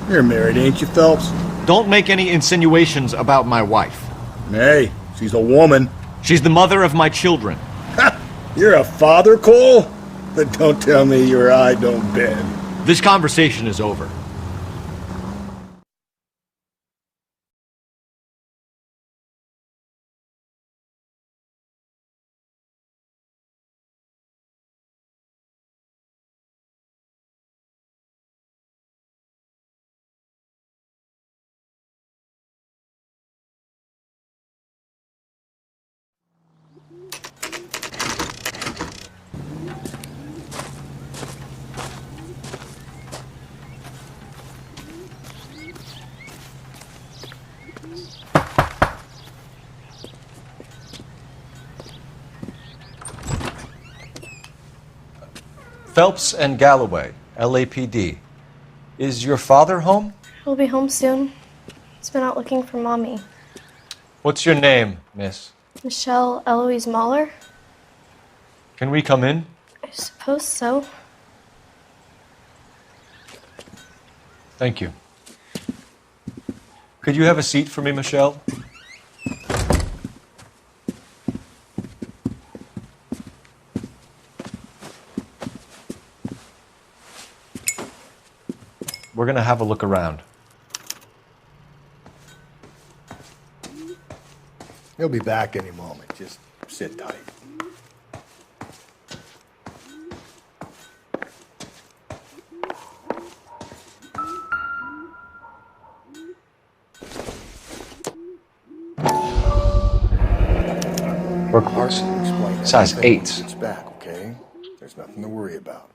You're married, ain't you, Phelps? Don't make any insinuations about my wife. Hey, she's a woman. She's the mother of my children. Ha! You're a father, Cole? But don't tell me your eye don't bend. This conversation is over. Phelps and Galloway, LAPD. Is your father home? He'll be home soon. He's been out looking for Mommy. What's your name, miss? Michelle Eloise Mahler? Can we come in? I suppose so. Thank you. Could you have a seat for me, Michelle? We're going to have a look around. He'll be back any moment. Just sit tight. Brooke Larson explained size everything 8. when he gets back, okay? There's nothing to worry about.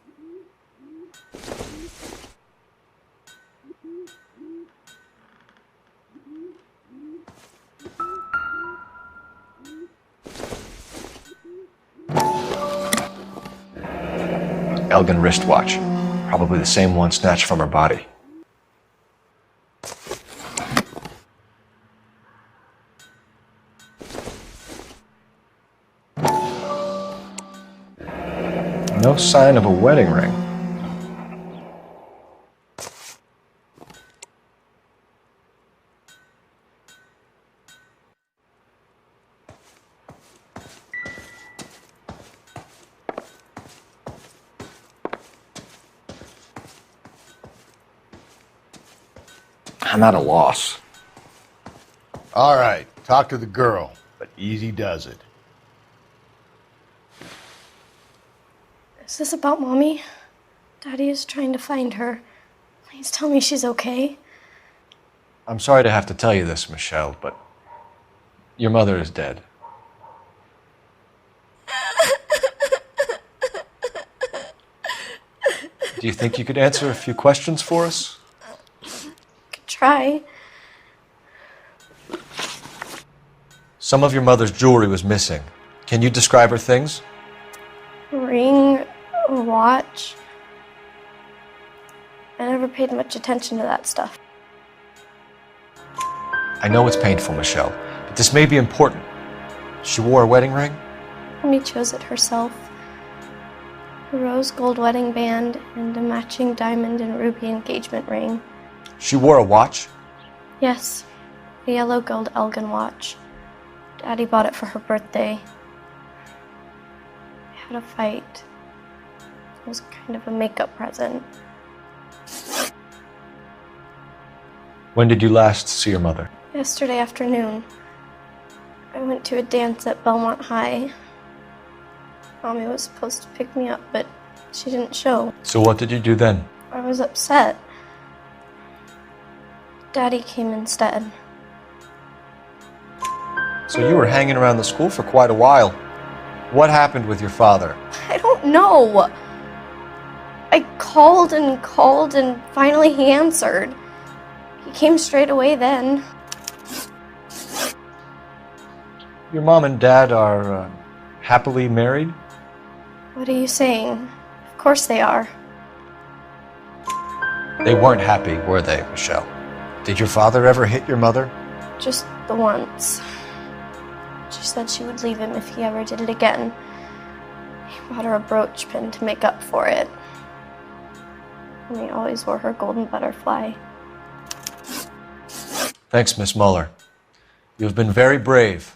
Elgin wristwatch. Probably the same one snatched from her body. No sign of a wedding ring. I'm at a loss. All right, talk to the girl, but easy does it. Is this about Mommy? Daddy is trying to find her. Please tell me she's okay. I'm sorry to have to tell you this, Michelle, but your mother is dead. Do you think you could answer a few questions for us? Could try. Some of your mother's jewelry was missing. Can you describe her things? A ring, a watch. I never paid much attention to that stuff. I know it's painful, Michelle, but this may be important. She wore a wedding ring? Mommy chose it herself. A rose gold wedding band and a matching diamond and ruby engagement ring. She wore a watch? Yes, a yellow gold Elgin watch. Daddy bought it for her birthday. We had a fight. It was kind of a makeup present. When did you last see your mother? Yesterday afternoon. I went to a dance at Belmont High. Mommy was supposed to pick me up, but she didn't show. So what did you do then? I was upset. Daddy came instead. So you were hanging around the school for quite a while. What happened with your father? I don't know. I called and finally he answered. He came straight away then. Your mom and dad are happily married? What are you saying? Of course they are. They weren't happy, were they, Michelle? Did your father ever hit your mother? Just the once. She said she would leave him if he ever did it again. He bought her a brooch pin to make up for it. And he always wore her golden butterfly. Thanks, Miss Muller. You've been very brave.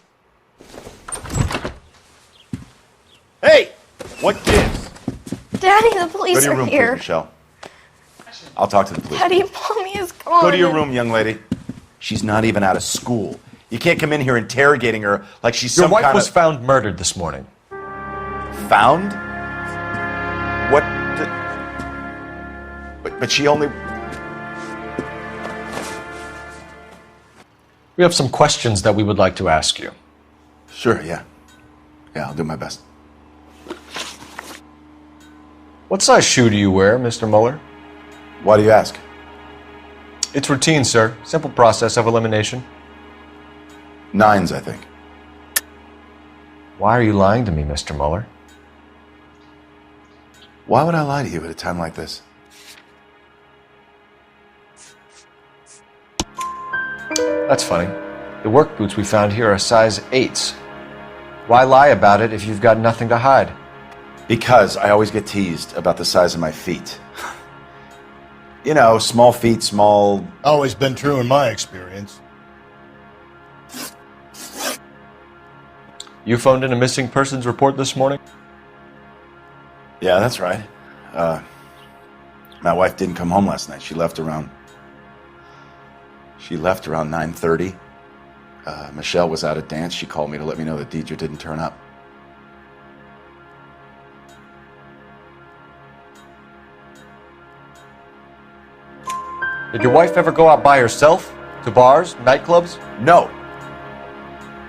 Hey! What gives? Daddy, the police Go to your are room, here. please, Michelle. I'll talk to the police. Daddy, Mommy is gone. Go to your room, young lady. She's not even out of school. You can't come in here interrogating her like she's Your some wife kind was of... found murdered this morning. Found? What the... But she only... We have some questions that we would like to ask you. Sure, yeah. Yeah, I'll do my best. What size shoe do you wear, Mr. Muller? Why do you ask? It's routine, sir. Simple process of elimination. 9s, I think. Why are you lying to me, Mr. Muller? Why would I lie to you at a time like this? That's funny. The work boots we found here are size 8s. Why lie about it if you've got nothing to hide? Because I always get teased about the size of my feet. You know, small feet, small... Always been true in my experience. You phoned in a missing persons report this morning? Yeah, that's right. My wife didn't come home last night. She left around 9:30. Michelle was out at dance. She called me to let me know that Deidre didn't turn up. Did your wife ever go out by herself? To bars, nightclubs? No.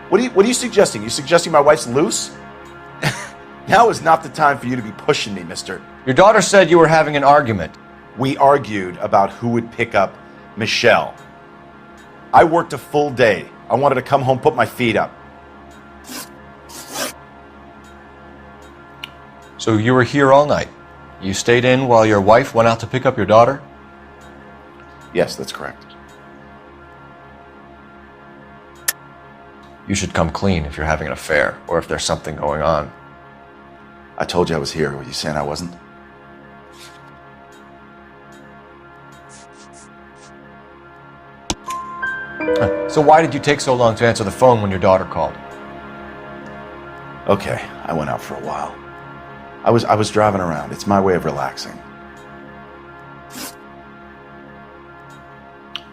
What are you suggesting? You suggesting my wife's loose? Now is not the time for you to be pushing me, mister. Your daughter said you were having an argument. We argued about who would pick up Michelle. I worked a full day. I wanted to come home, put my feet up. So you were here all night? You stayed in while your wife went out to pick up your daughter? Yes, that's correct. You should come clean if you're having an affair, or if there's something going on. I told you I was here. Were you saying I wasn't? So why did you take so long to answer the phone when your daughter called? Okay, I went out for a while. I was driving around. It's my way of relaxing.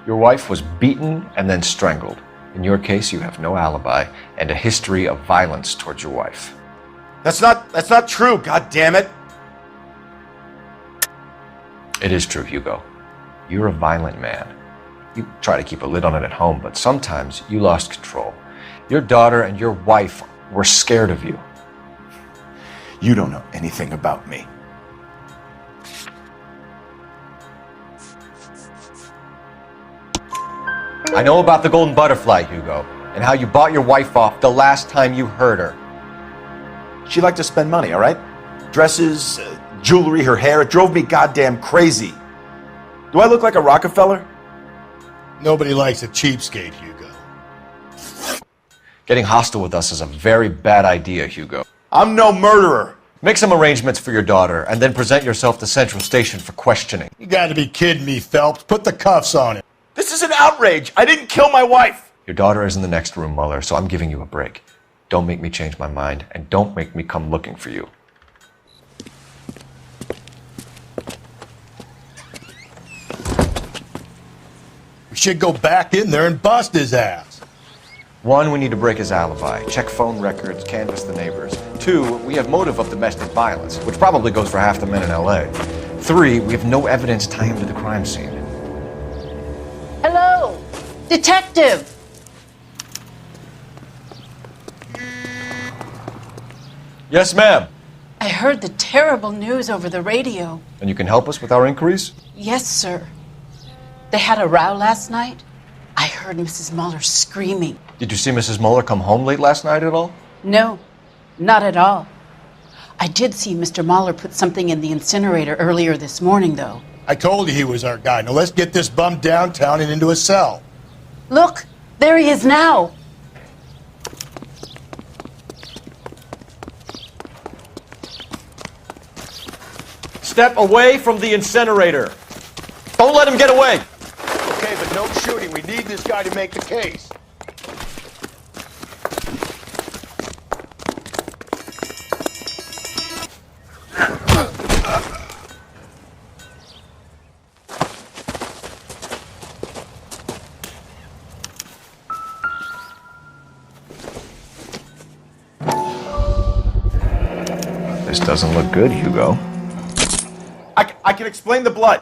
Your wife was beaten and then strangled. In your case, you have no alibi and a history of violence towards your wife. That's not true, god damn it. It is true, Hugo. You're a violent man. You try to keep a lid on it at home, but sometimes you lost control. Your daughter and your wife were scared of you. You don't know anything about me. I know about the golden butterfly, Hugo, and how you bought your wife off the last time you heard her. She liked to spend money, all right? Dresses, jewelry, her hair. It drove me goddamn crazy. Do I look like a Rockefeller? Nobody likes a cheapskate, Hugo. Getting hostile with us is a very bad idea, Hugo. I'm no murderer. Make some arrangements for your daughter, and then present yourself to Central Station for questioning. You gotta be kidding me, Phelps. Put the cuffs on him. This is an outrage. I didn't kill my wife. Your daughter is in the next room, Muller, so I'm giving you a break. Don't make me change my mind, and don't make me come looking for you. We should go back in there and bust his ass. 1, we need to break his alibi, check phone records, canvass the neighbors. 2, we have motive of domestic violence, which probably goes for half the men in L.A. 3, we have no evidence tying him to the crime scene. Hello, detective. Yes, ma'am. I heard the terrible news over the radio. And you can help us with our inquiries? Yes, sir. They had a row last night. I heard Mrs. Muller screaming. Did you see Mrs. Muller come home late last night at all? No, not at all. I did see Mr. Muller put something in the incinerator earlier this morning, though. I told you he was our guy. Now let's get this bum downtown and into a cell. Look, there he is now. Step away from the incinerator. Don't let him get away. Okay, but no shooting. We need this guy to make the case. This doesn't look good, Hugo. I can explain the blood.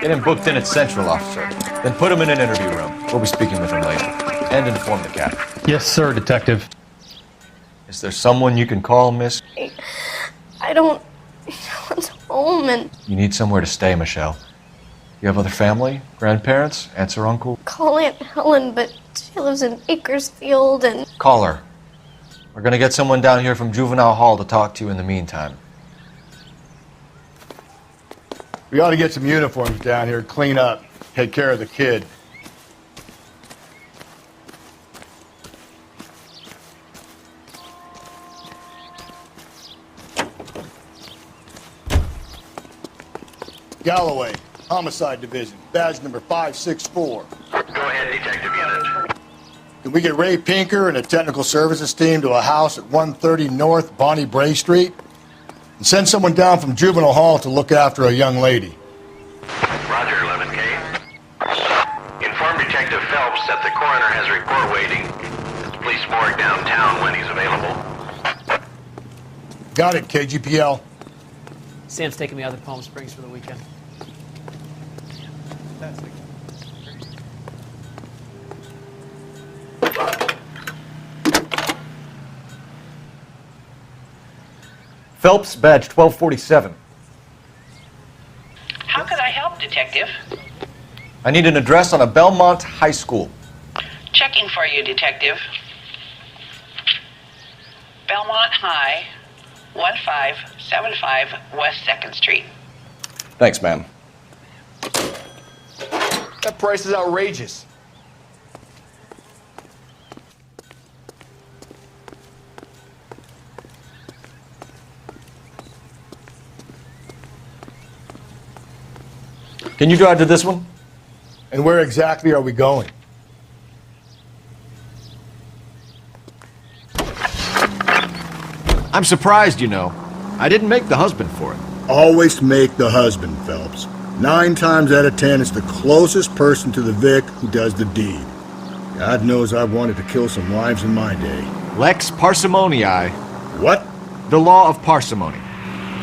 Get him booked in at Central, officer. Then put him in an interview room. We'll be speaking with him later. And inform the captain. Yes, sir, Detective. Is there someone you can call, miss? I don't. No one's home, and You need somewhere to stay, Michelle. You have other family? Grandparents? Aunts or uncle? call Aunt Helen, but she lives in Bakersfield, and Call her. We're gonna get someone down here from Juvenile Hall to talk to you in the meantime. We ought to get some uniforms down here, clean up, take care of the kid. Galloway, Homicide Division, badge number 564. Go ahead, Detective Unit. Can we get Ray Pinker and a technical services team to a house at 130 North Bonnie Bray Street? And send someone down from Juvenile Hall to look after a young lady. Roger, 11K. Inform Detective Phelps that the coroner has a report waiting at the police morgue downtown when he's available. Got it, KGPL. Sam's taking me out to Palm Springs for the weekend. Phelps, badge 1247. How could I help, Detective? I need an address on a Belmont High School. Checking for you, Detective. Belmont High, 1575 West 2nd Street. Thanks, ma'am. That price is outrageous. Can you drive to this one? And where exactly are we going? I'm surprised, you know. I didn't make the husband for it. Always make the husband, Phelps. 9 times out of 10, it's the closest person to the Vic who does the deed. God knows I've wanted to kill some wives in my day. Lex parsimoniae. What? The law of parsimony.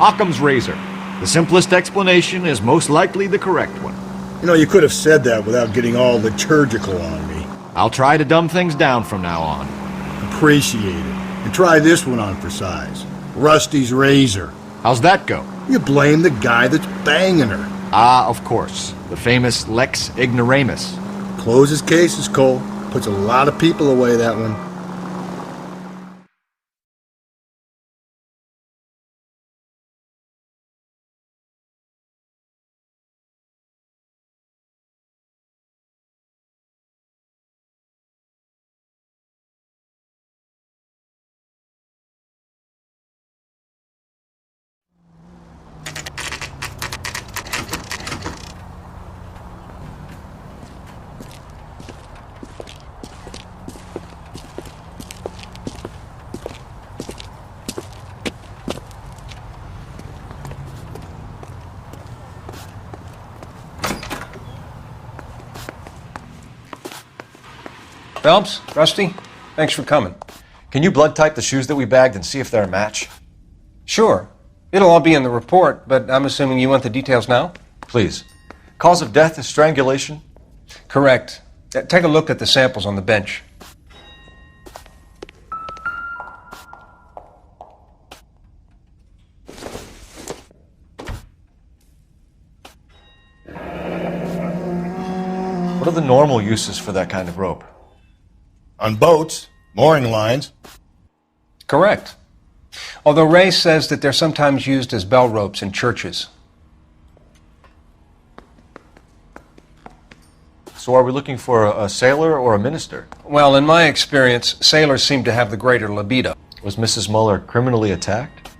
Occam's razor. The simplest explanation is most likely the correct one. You know, you could have said that without getting all liturgical on me. I'll try to dumb things down from now on. Appreciate it. And try this one on for size. Rusty's razor. How's that go? You blame the guy that's banging her. Ah, of course. The famous Lex ignoramus. Closes cases, Cole. Puts a lot of people away, that one. Phelps, Rusty, thanks for coming. Can you blood type the shoes that we bagged and see if they're a match? Sure. It'll all be in the report, but I'm assuming you want the details now? Please. Cause of death is strangulation? Correct. Take a look at the samples on the bench. What are the normal uses for that kind of rope? On boats, mooring lines. Correct. Although Ray says that they're sometimes used as bell ropes in churches. So are we looking for a sailor or a minister? Well, in my experience, sailors seem to have the greater libido. Was Mrs. Muller criminally attacked?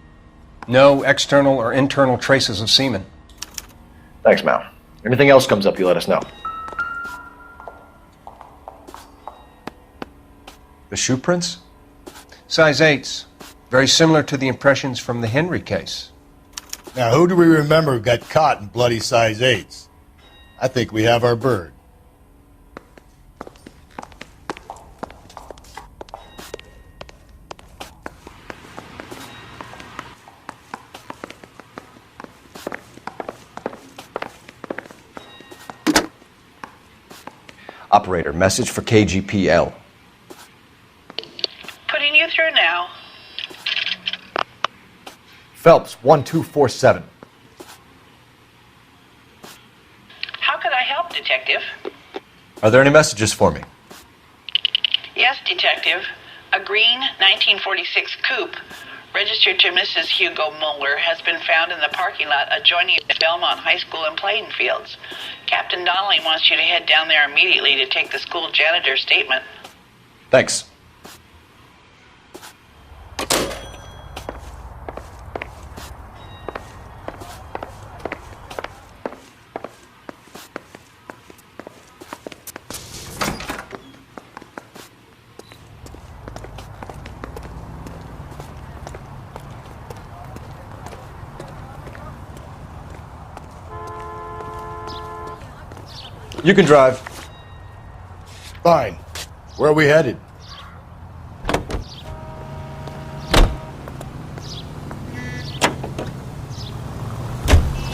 No external or internal traces of semen. Thanks, Mal. Anything else comes up, you let us know. The shoe prints? Size 8s. Very similar to the impressions from the Henry case. Now, who do we remember got caught in bloody size 8s? I think we have our bird. Operator, message for KGPL. Putting you through now. Phelps, 1247. How could I help, Detective? Are there any messages for me? Yes, Detective. A green 1946 coupe, registered to Mrs. Hugo Muller, has been found in the parking lot adjoining Belmont High School and playing fields. Captain Donnelly wants you to head down there immediately to take the school janitor's statement. Thanks. You can drive. Fine. Where are we headed?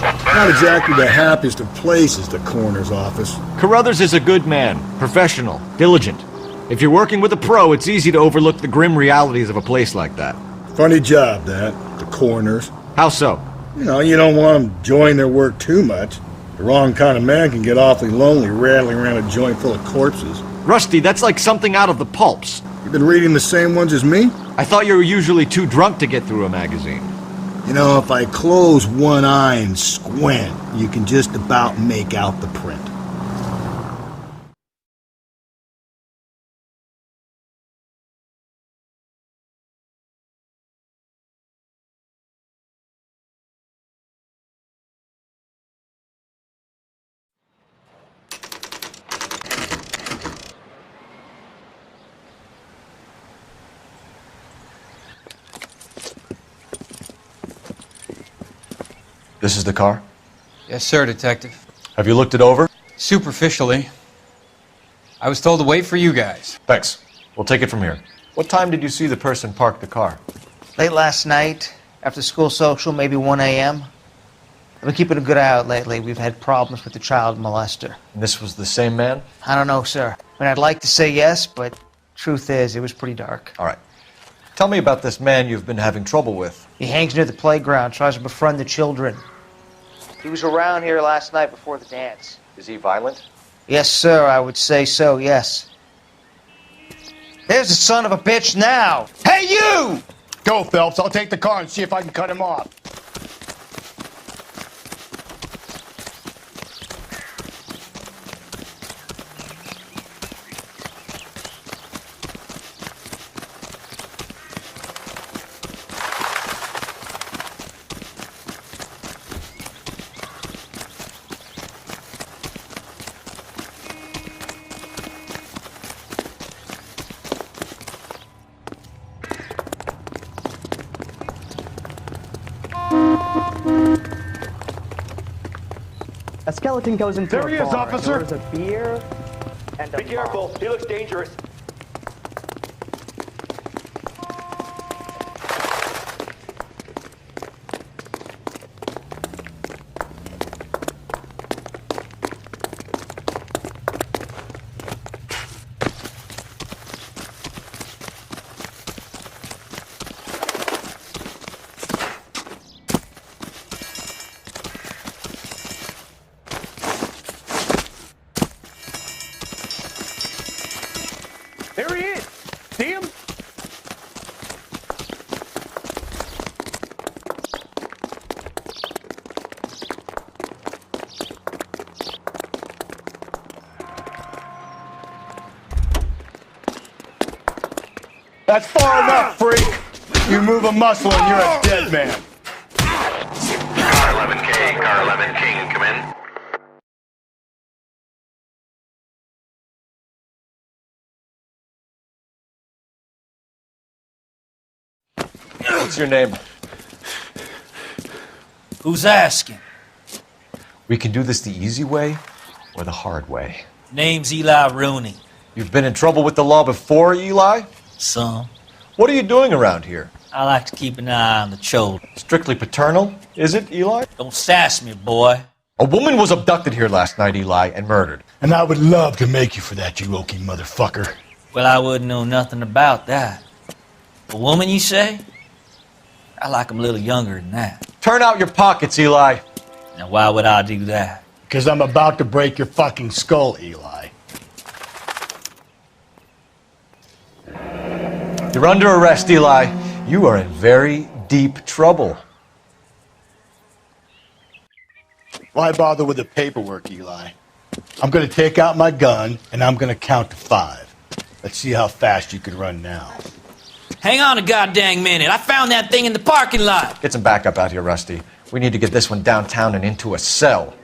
Not exactly the happiest of places, the coroner's office. Carruthers is a good man, professional, diligent. If you're working with a pro, it's easy to overlook the grim realities of a place like that. Funny job, that. The coroner's. How so? You know, you don't want them enjoying their work too much. The wrong kind of man can get awfully lonely rattling around a joint full of corpses. Rusty, that's like something out of the pulps. You been reading the same ones as me? I thought you were usually too drunk to get through a magazine. You know, if I close one eye and squint, you can just about make out the print. This is the car? Yes, sir, Detective. Have you looked it over? Superficially. I was told to wait for you guys. Thanks. We'll take it from here. What time did you see the person park the car? Late last night, after school social, maybe 1 a.m. I've been keeping a good eye out lately. We've had problems with the child molester. And this was the same man? I don't know, sir. I mean, I'd like to say yes, but truth is, it was pretty dark. All right. Tell me about this man you've been having trouble with. He hangs near the playground, tries to befriend the children. He was around here last night before the dance. Is he violent? Yes, sir, I would say so, yes. There's the son of a bitch now! Hey, you! Go, Phelps. I'll take the car and see if I can cut him off. A skeleton goes into There a he is, bar, officer. orders a beer and a Be careful. He looks dangerous. There he is! See him? That's far enough, freak! You move a muscle and you're a dead man. Car 11K, Car 11 King, come in. What's your name? Who's asking? We can do this the easy way or the hard way. Name's Eli Rooney. You've been in trouble with the law before, Eli? Some. What are you doing around here? I like to keep an eye on the children. Strictly paternal, is it, Eli? Don't sass me, boy. A woman was abducted here last night, Eli, and murdered. And I would love to make you for that, you oaky motherfucker. Well, I wouldn't know nothing about that. A woman, you say? I like 'em a little younger than that. Turn out your pockets, Eli. Now, why would I do that? Because I'm about to break your fucking skull, Eli. You're under arrest, Eli. You are in very deep trouble. Why bother with the paperwork, Eli? I'm going to take out my gun, and I'm going to count to 5. Let's see how fast you can run now. Hang on a goddamn minute. I found that thing in the parking lot. Get some backup out here, Rusty. We need to get this one downtown and into a cell.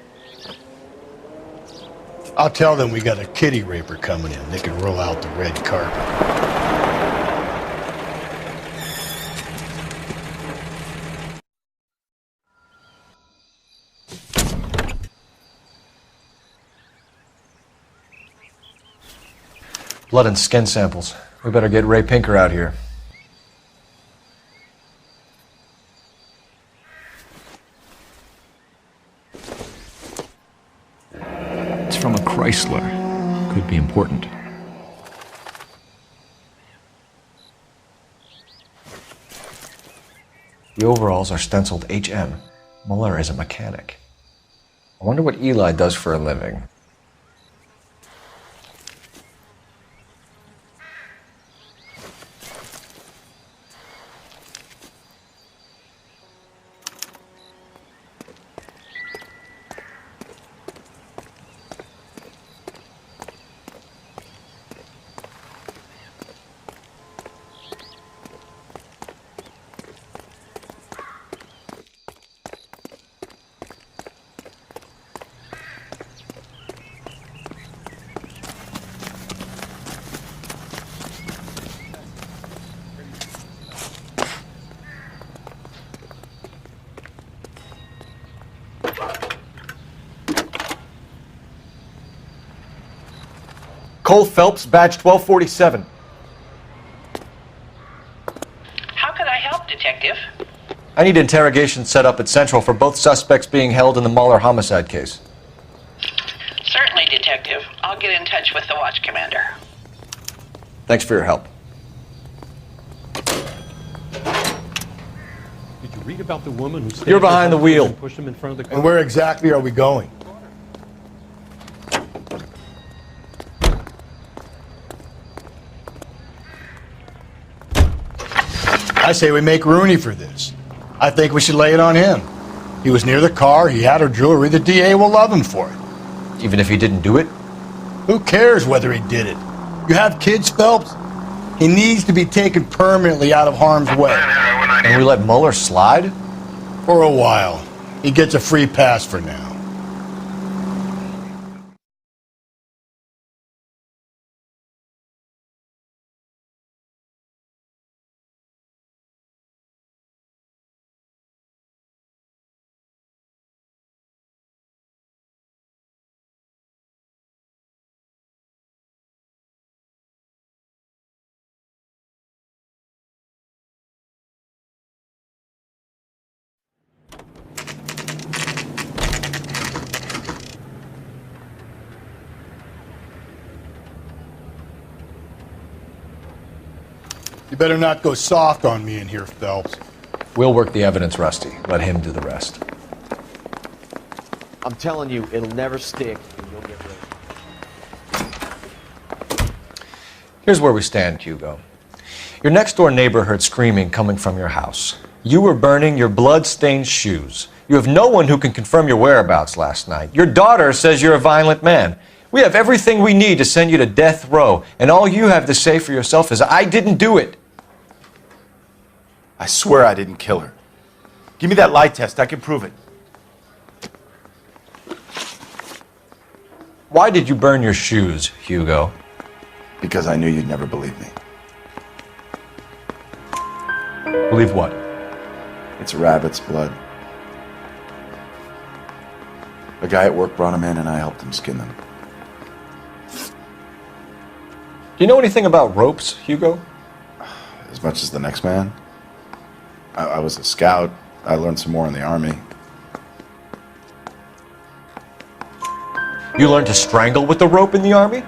I'll tell them we got a kitty raper coming in. They can roll out the red carpet. Blood and skin samples. We better get Ray Pinker out here. It's from a Chrysler. Could be important. The overalls are stenciled HM. Muller is a mechanic. I wonder what Eli does for a living. Cole Phelps, badge 1247. How could I help, Detective? I need interrogation set up at Central for both suspects being held in the Muller homicide case. Certainly, Detective. I'll get in touch with the watch commander. Thanks for your help. Did you read about the woman who You're behind the wheel. And pushed him in front of the car? And where exactly are we going? I say we make Rooney for this. I think we should lay it on him. He was near the car, he had her jewelry, the DA will love him for it. Even if he didn't do it? Who cares whether he did it? You have kids, Phelps? He needs to be taken permanently out of harm's way. And we let Muller slide? For a while. He gets a free pass for now. You better not go soft on me in here, Phelps. We'll work the evidence, Rusty. Let him do the rest. I'm telling you, it'll never stick, and you'll get rid of it. Here's where we stand, Hugo. Your next-door neighbor heard screaming coming from your house. You were burning your blood-stained shoes. You have no one who can confirm your whereabouts last night. Your daughter says you're a violent man. We have everything we need to send you to death row, and all you have to say for yourself is, I didn't do it. I swear I didn't kill her. Give me that lie test. I can prove it. Why did you burn your shoes, Hugo? Because I knew you'd never believe me. Believe what? It's rabbit's blood. A guy at work brought him in and I helped him skin them. Do you know anything about ropes, Hugo? As much as the next man. I was a scout. I learned some more in the army. You learned to strangle with the rope in the army?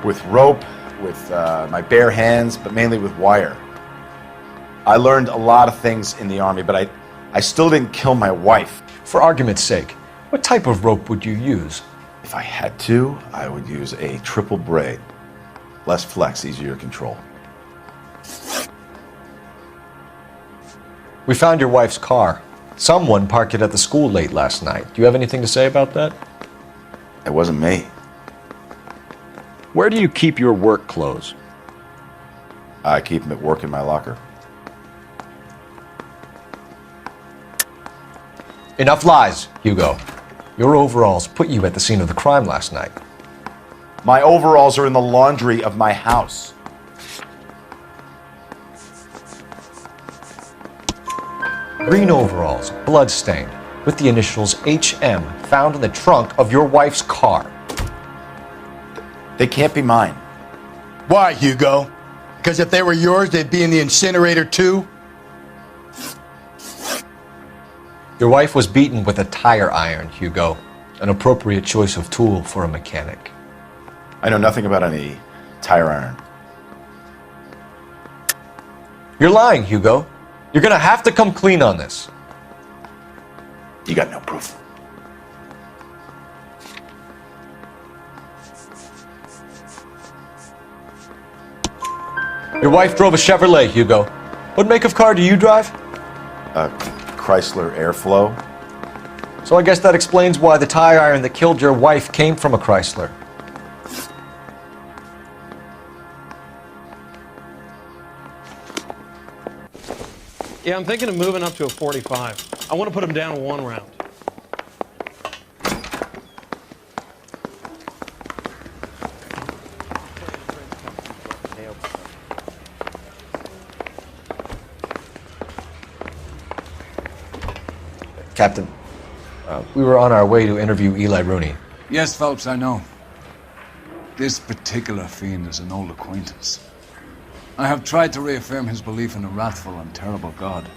With rope, with my bare hands, but mainly with wire. I learned a lot of things in the army, but I still didn't kill my wife. For argument's sake, what type of rope would you use? If I had to, I would use a triple braid. Less flex, easier to control. We found your wife's car. Someone parked it at the school late last night. Do you have anything to say about that? It wasn't me. Where do you keep your work clothes? I keep them at work in my locker. Enough lies, Hugo. Your overalls put you at the scene of the crime last night. My overalls are in the laundry of my house. Green overalls, blood-stained, with the initials HM found in the trunk of your wife's car. They can't be mine. Why, Hugo? Because if they were yours, they'd be in the incinerator too? Your wife was beaten with a tire iron, Hugo. An appropriate choice of tool for a mechanic. I know nothing about any tire iron. You're lying, Hugo. You're gonna have to come clean on this. You got no proof. Your wife drove a Chevrolet, Hugo. What make of car do you drive? A Chrysler Airflow. So I guess that explains why the tire iron that killed your wife came from a Chrysler. Yeah, I'm thinking of moving up to a 45. I want to put him down one round. Captain, we were on our way to interview Eli Rooney. Yes, Phelps, I know. This particular fiend is an old acquaintance. I have tried to reaffirm his belief in a wrathful and terrible God.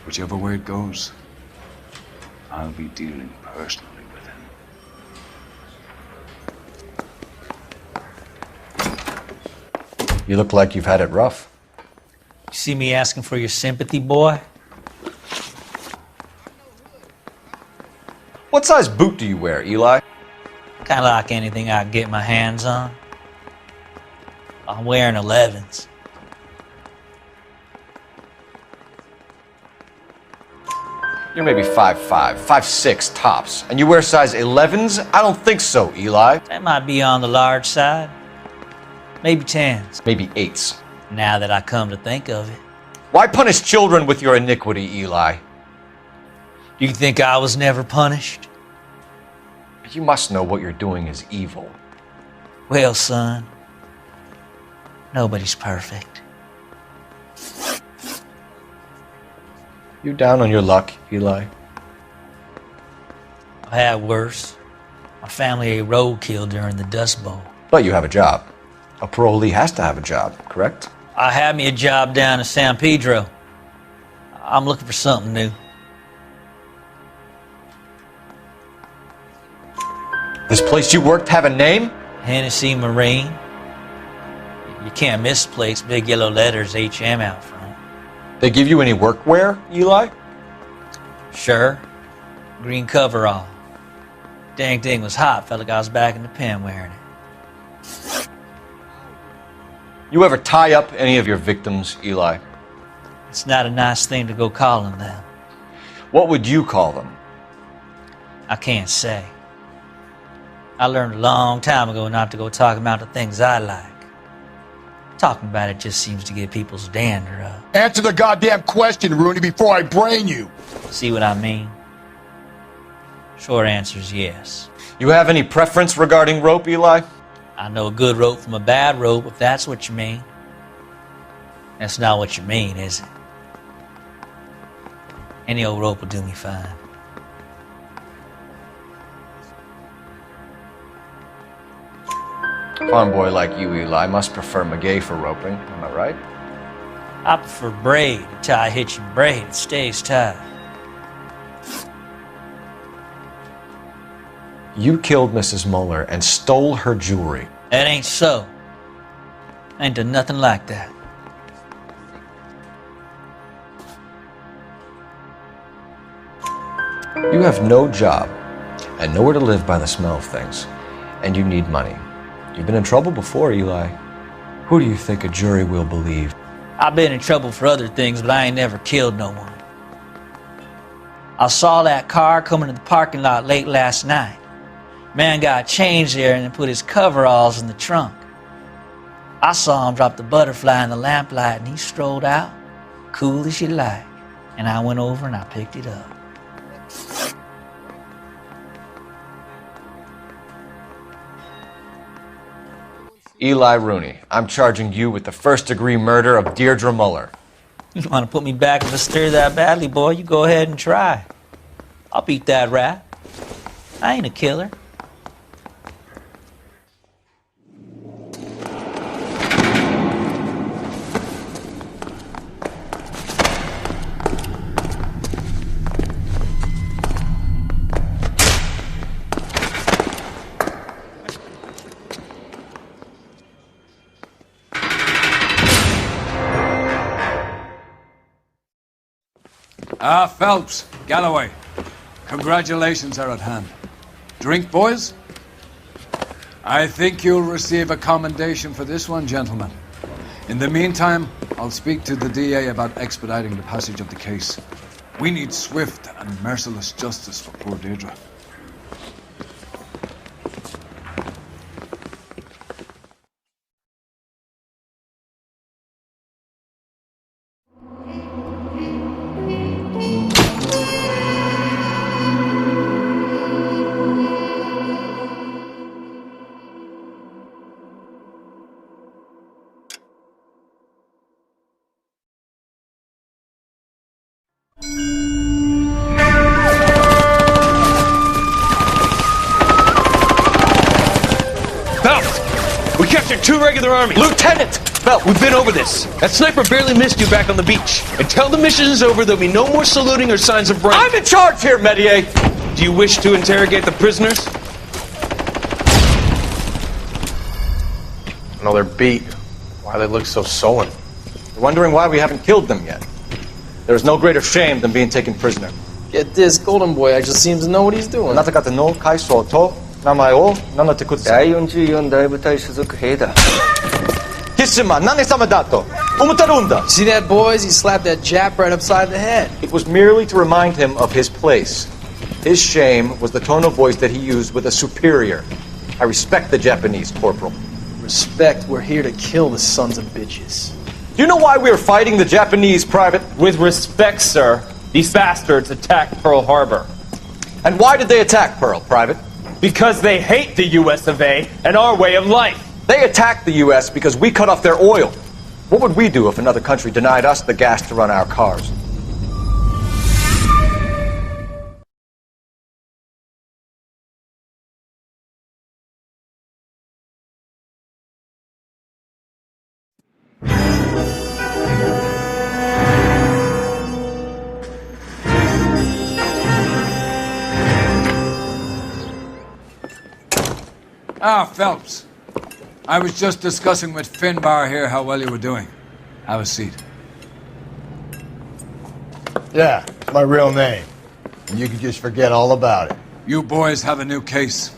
Whichever way it goes, I'll be dealing personally with him. You look like you've had it rough. You see me asking for your sympathy, boy? What size boot do you wear, Eli? Kind of like anything I can get my hands on. I'm wearing 11s. You're maybe 5'5", 5'6", tops. And you wear size 11s? I don't think so, Eli. That might be on the large side. Maybe 10s. Maybe 8s. Now that I come to think of it. Why punish children with your iniquity, Eli? Do you think I was never punished? You must know what you're doing is evil. Well, son, nobody's perfect. You down on your luck, Eli? I've had worse. My family ate roadkill during the Dust Bowl. But you have a job. A parolee has to have a job, correct? I had me a job down in San Pedro. I'm looking for something new. This place you worked have a name? Hennessy Marine. You can't misplace big yellow letters HM out front. They give you any workwear, Eli? Sure. Green coverall. Dang thing was hot. Felt like I was back in the pen wearing it. You ever tie up any of your victims, Eli? It's not a nice thing to go calling them. What would you call them? I can't say. I learned a long time ago not to go talking about the things I like. Talking about it just seems to get people's dander up. Answer the goddamn question, Rooney, before I brain you. See what I mean? Short answer is yes. You have any preference regarding rope, Eli? I know a good rope from a bad rope, if that's what you mean. That's not what you mean, is it? Any old rope will do me fine. Farm boy like you, Eli, must prefer maguey for roping. Am I right? I prefer braid until I hit you braid. It stays tight. You killed Mrs. Muller and stole her jewelry. That ain't so. I ain't done nothing like that. You have no job and nowhere to live by the smell of things, and you need money. You've been in trouble before, Eli. Who do you think a jury will believe? I've been in trouble for other things, but I ain't never killed no one. I saw that car coming to the parking lot late last night. Man got changed there and then put his coveralls in the trunk. I saw him drop the butterfly in the lamplight and he strolled out, cool as you like. And I went over and I picked it up. Eli Rooney, I'm charging you with the first-degree murder of Deirdre Muller. You want to put me back in the stir that badly, boy? You go ahead and try. I'll beat that rap. I ain't a killer. Phelps, Galloway, congratulations are at hand. Drink, boys? I think you'll receive a commendation for this one, gentlemen. In the meantime, I'll speak to the DA about expediting the passage of the case. We need swift and merciless justice for poor Deirdre. Two regular army. Lieutenant! Belt, we've been over this. That sniper barely missed you back on the beach. Until the mission is over, there'll be no more saluting or signs of rank. I'm in charge here, Medier! Do you wish to interrogate the prisoners? No, they're beat. Why they look so sullen? You're wondering why we haven't killed them yet. There is no greater shame than being taken prisoner. Get this, Golden Boy actually seems to know what he's doing. あなた方の階層と名前を名乗ってください。第44大部隊所属兵だ。キスマ、何様だと思ってるんだ。See that, boys? He slapped that Jap right upside the head. It was merely to remind him of his place. His shame was the tone of voice that he used with a superior. I respect the Japanese, Corporal. Respect, we're here to kill the sons of bitches. Do you know why we are fighting the Japanese, Private? With respect, sir, these bastards attacked Pearl Harbor. And why did they attack Pearl, Private? Because they hate the US of A and our way of life. They attacked the US because we cut off their oil. What would we do if another country denied us the gas to run our cars? Phelps. I was just discussing with Finbar here how well you were doing. Have a seat. Yeah, it's my real name. And you can just forget all about it. You boys have a new case.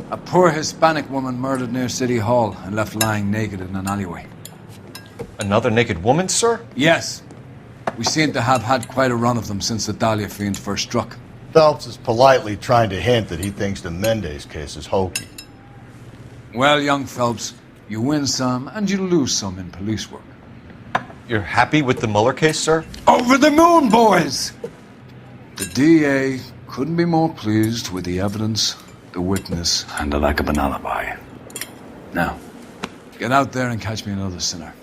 A poor Hispanic woman murdered near City Hall and left lying naked in an alleyway. Another naked woman, sir? Yes. We seem to have had quite a run of them since the Dahlia fiend first struck. Phelps is politely trying to hint that he thinks the Mendez case is hokey. Well, young Phelps, you win some and you lose some in police work. You're happy with the Mueller case, sir? Over the moon, boys! The DA couldn't be more pleased with the evidence, the witness, and the lack of an alibi. Now, get out there and catch me another sinner.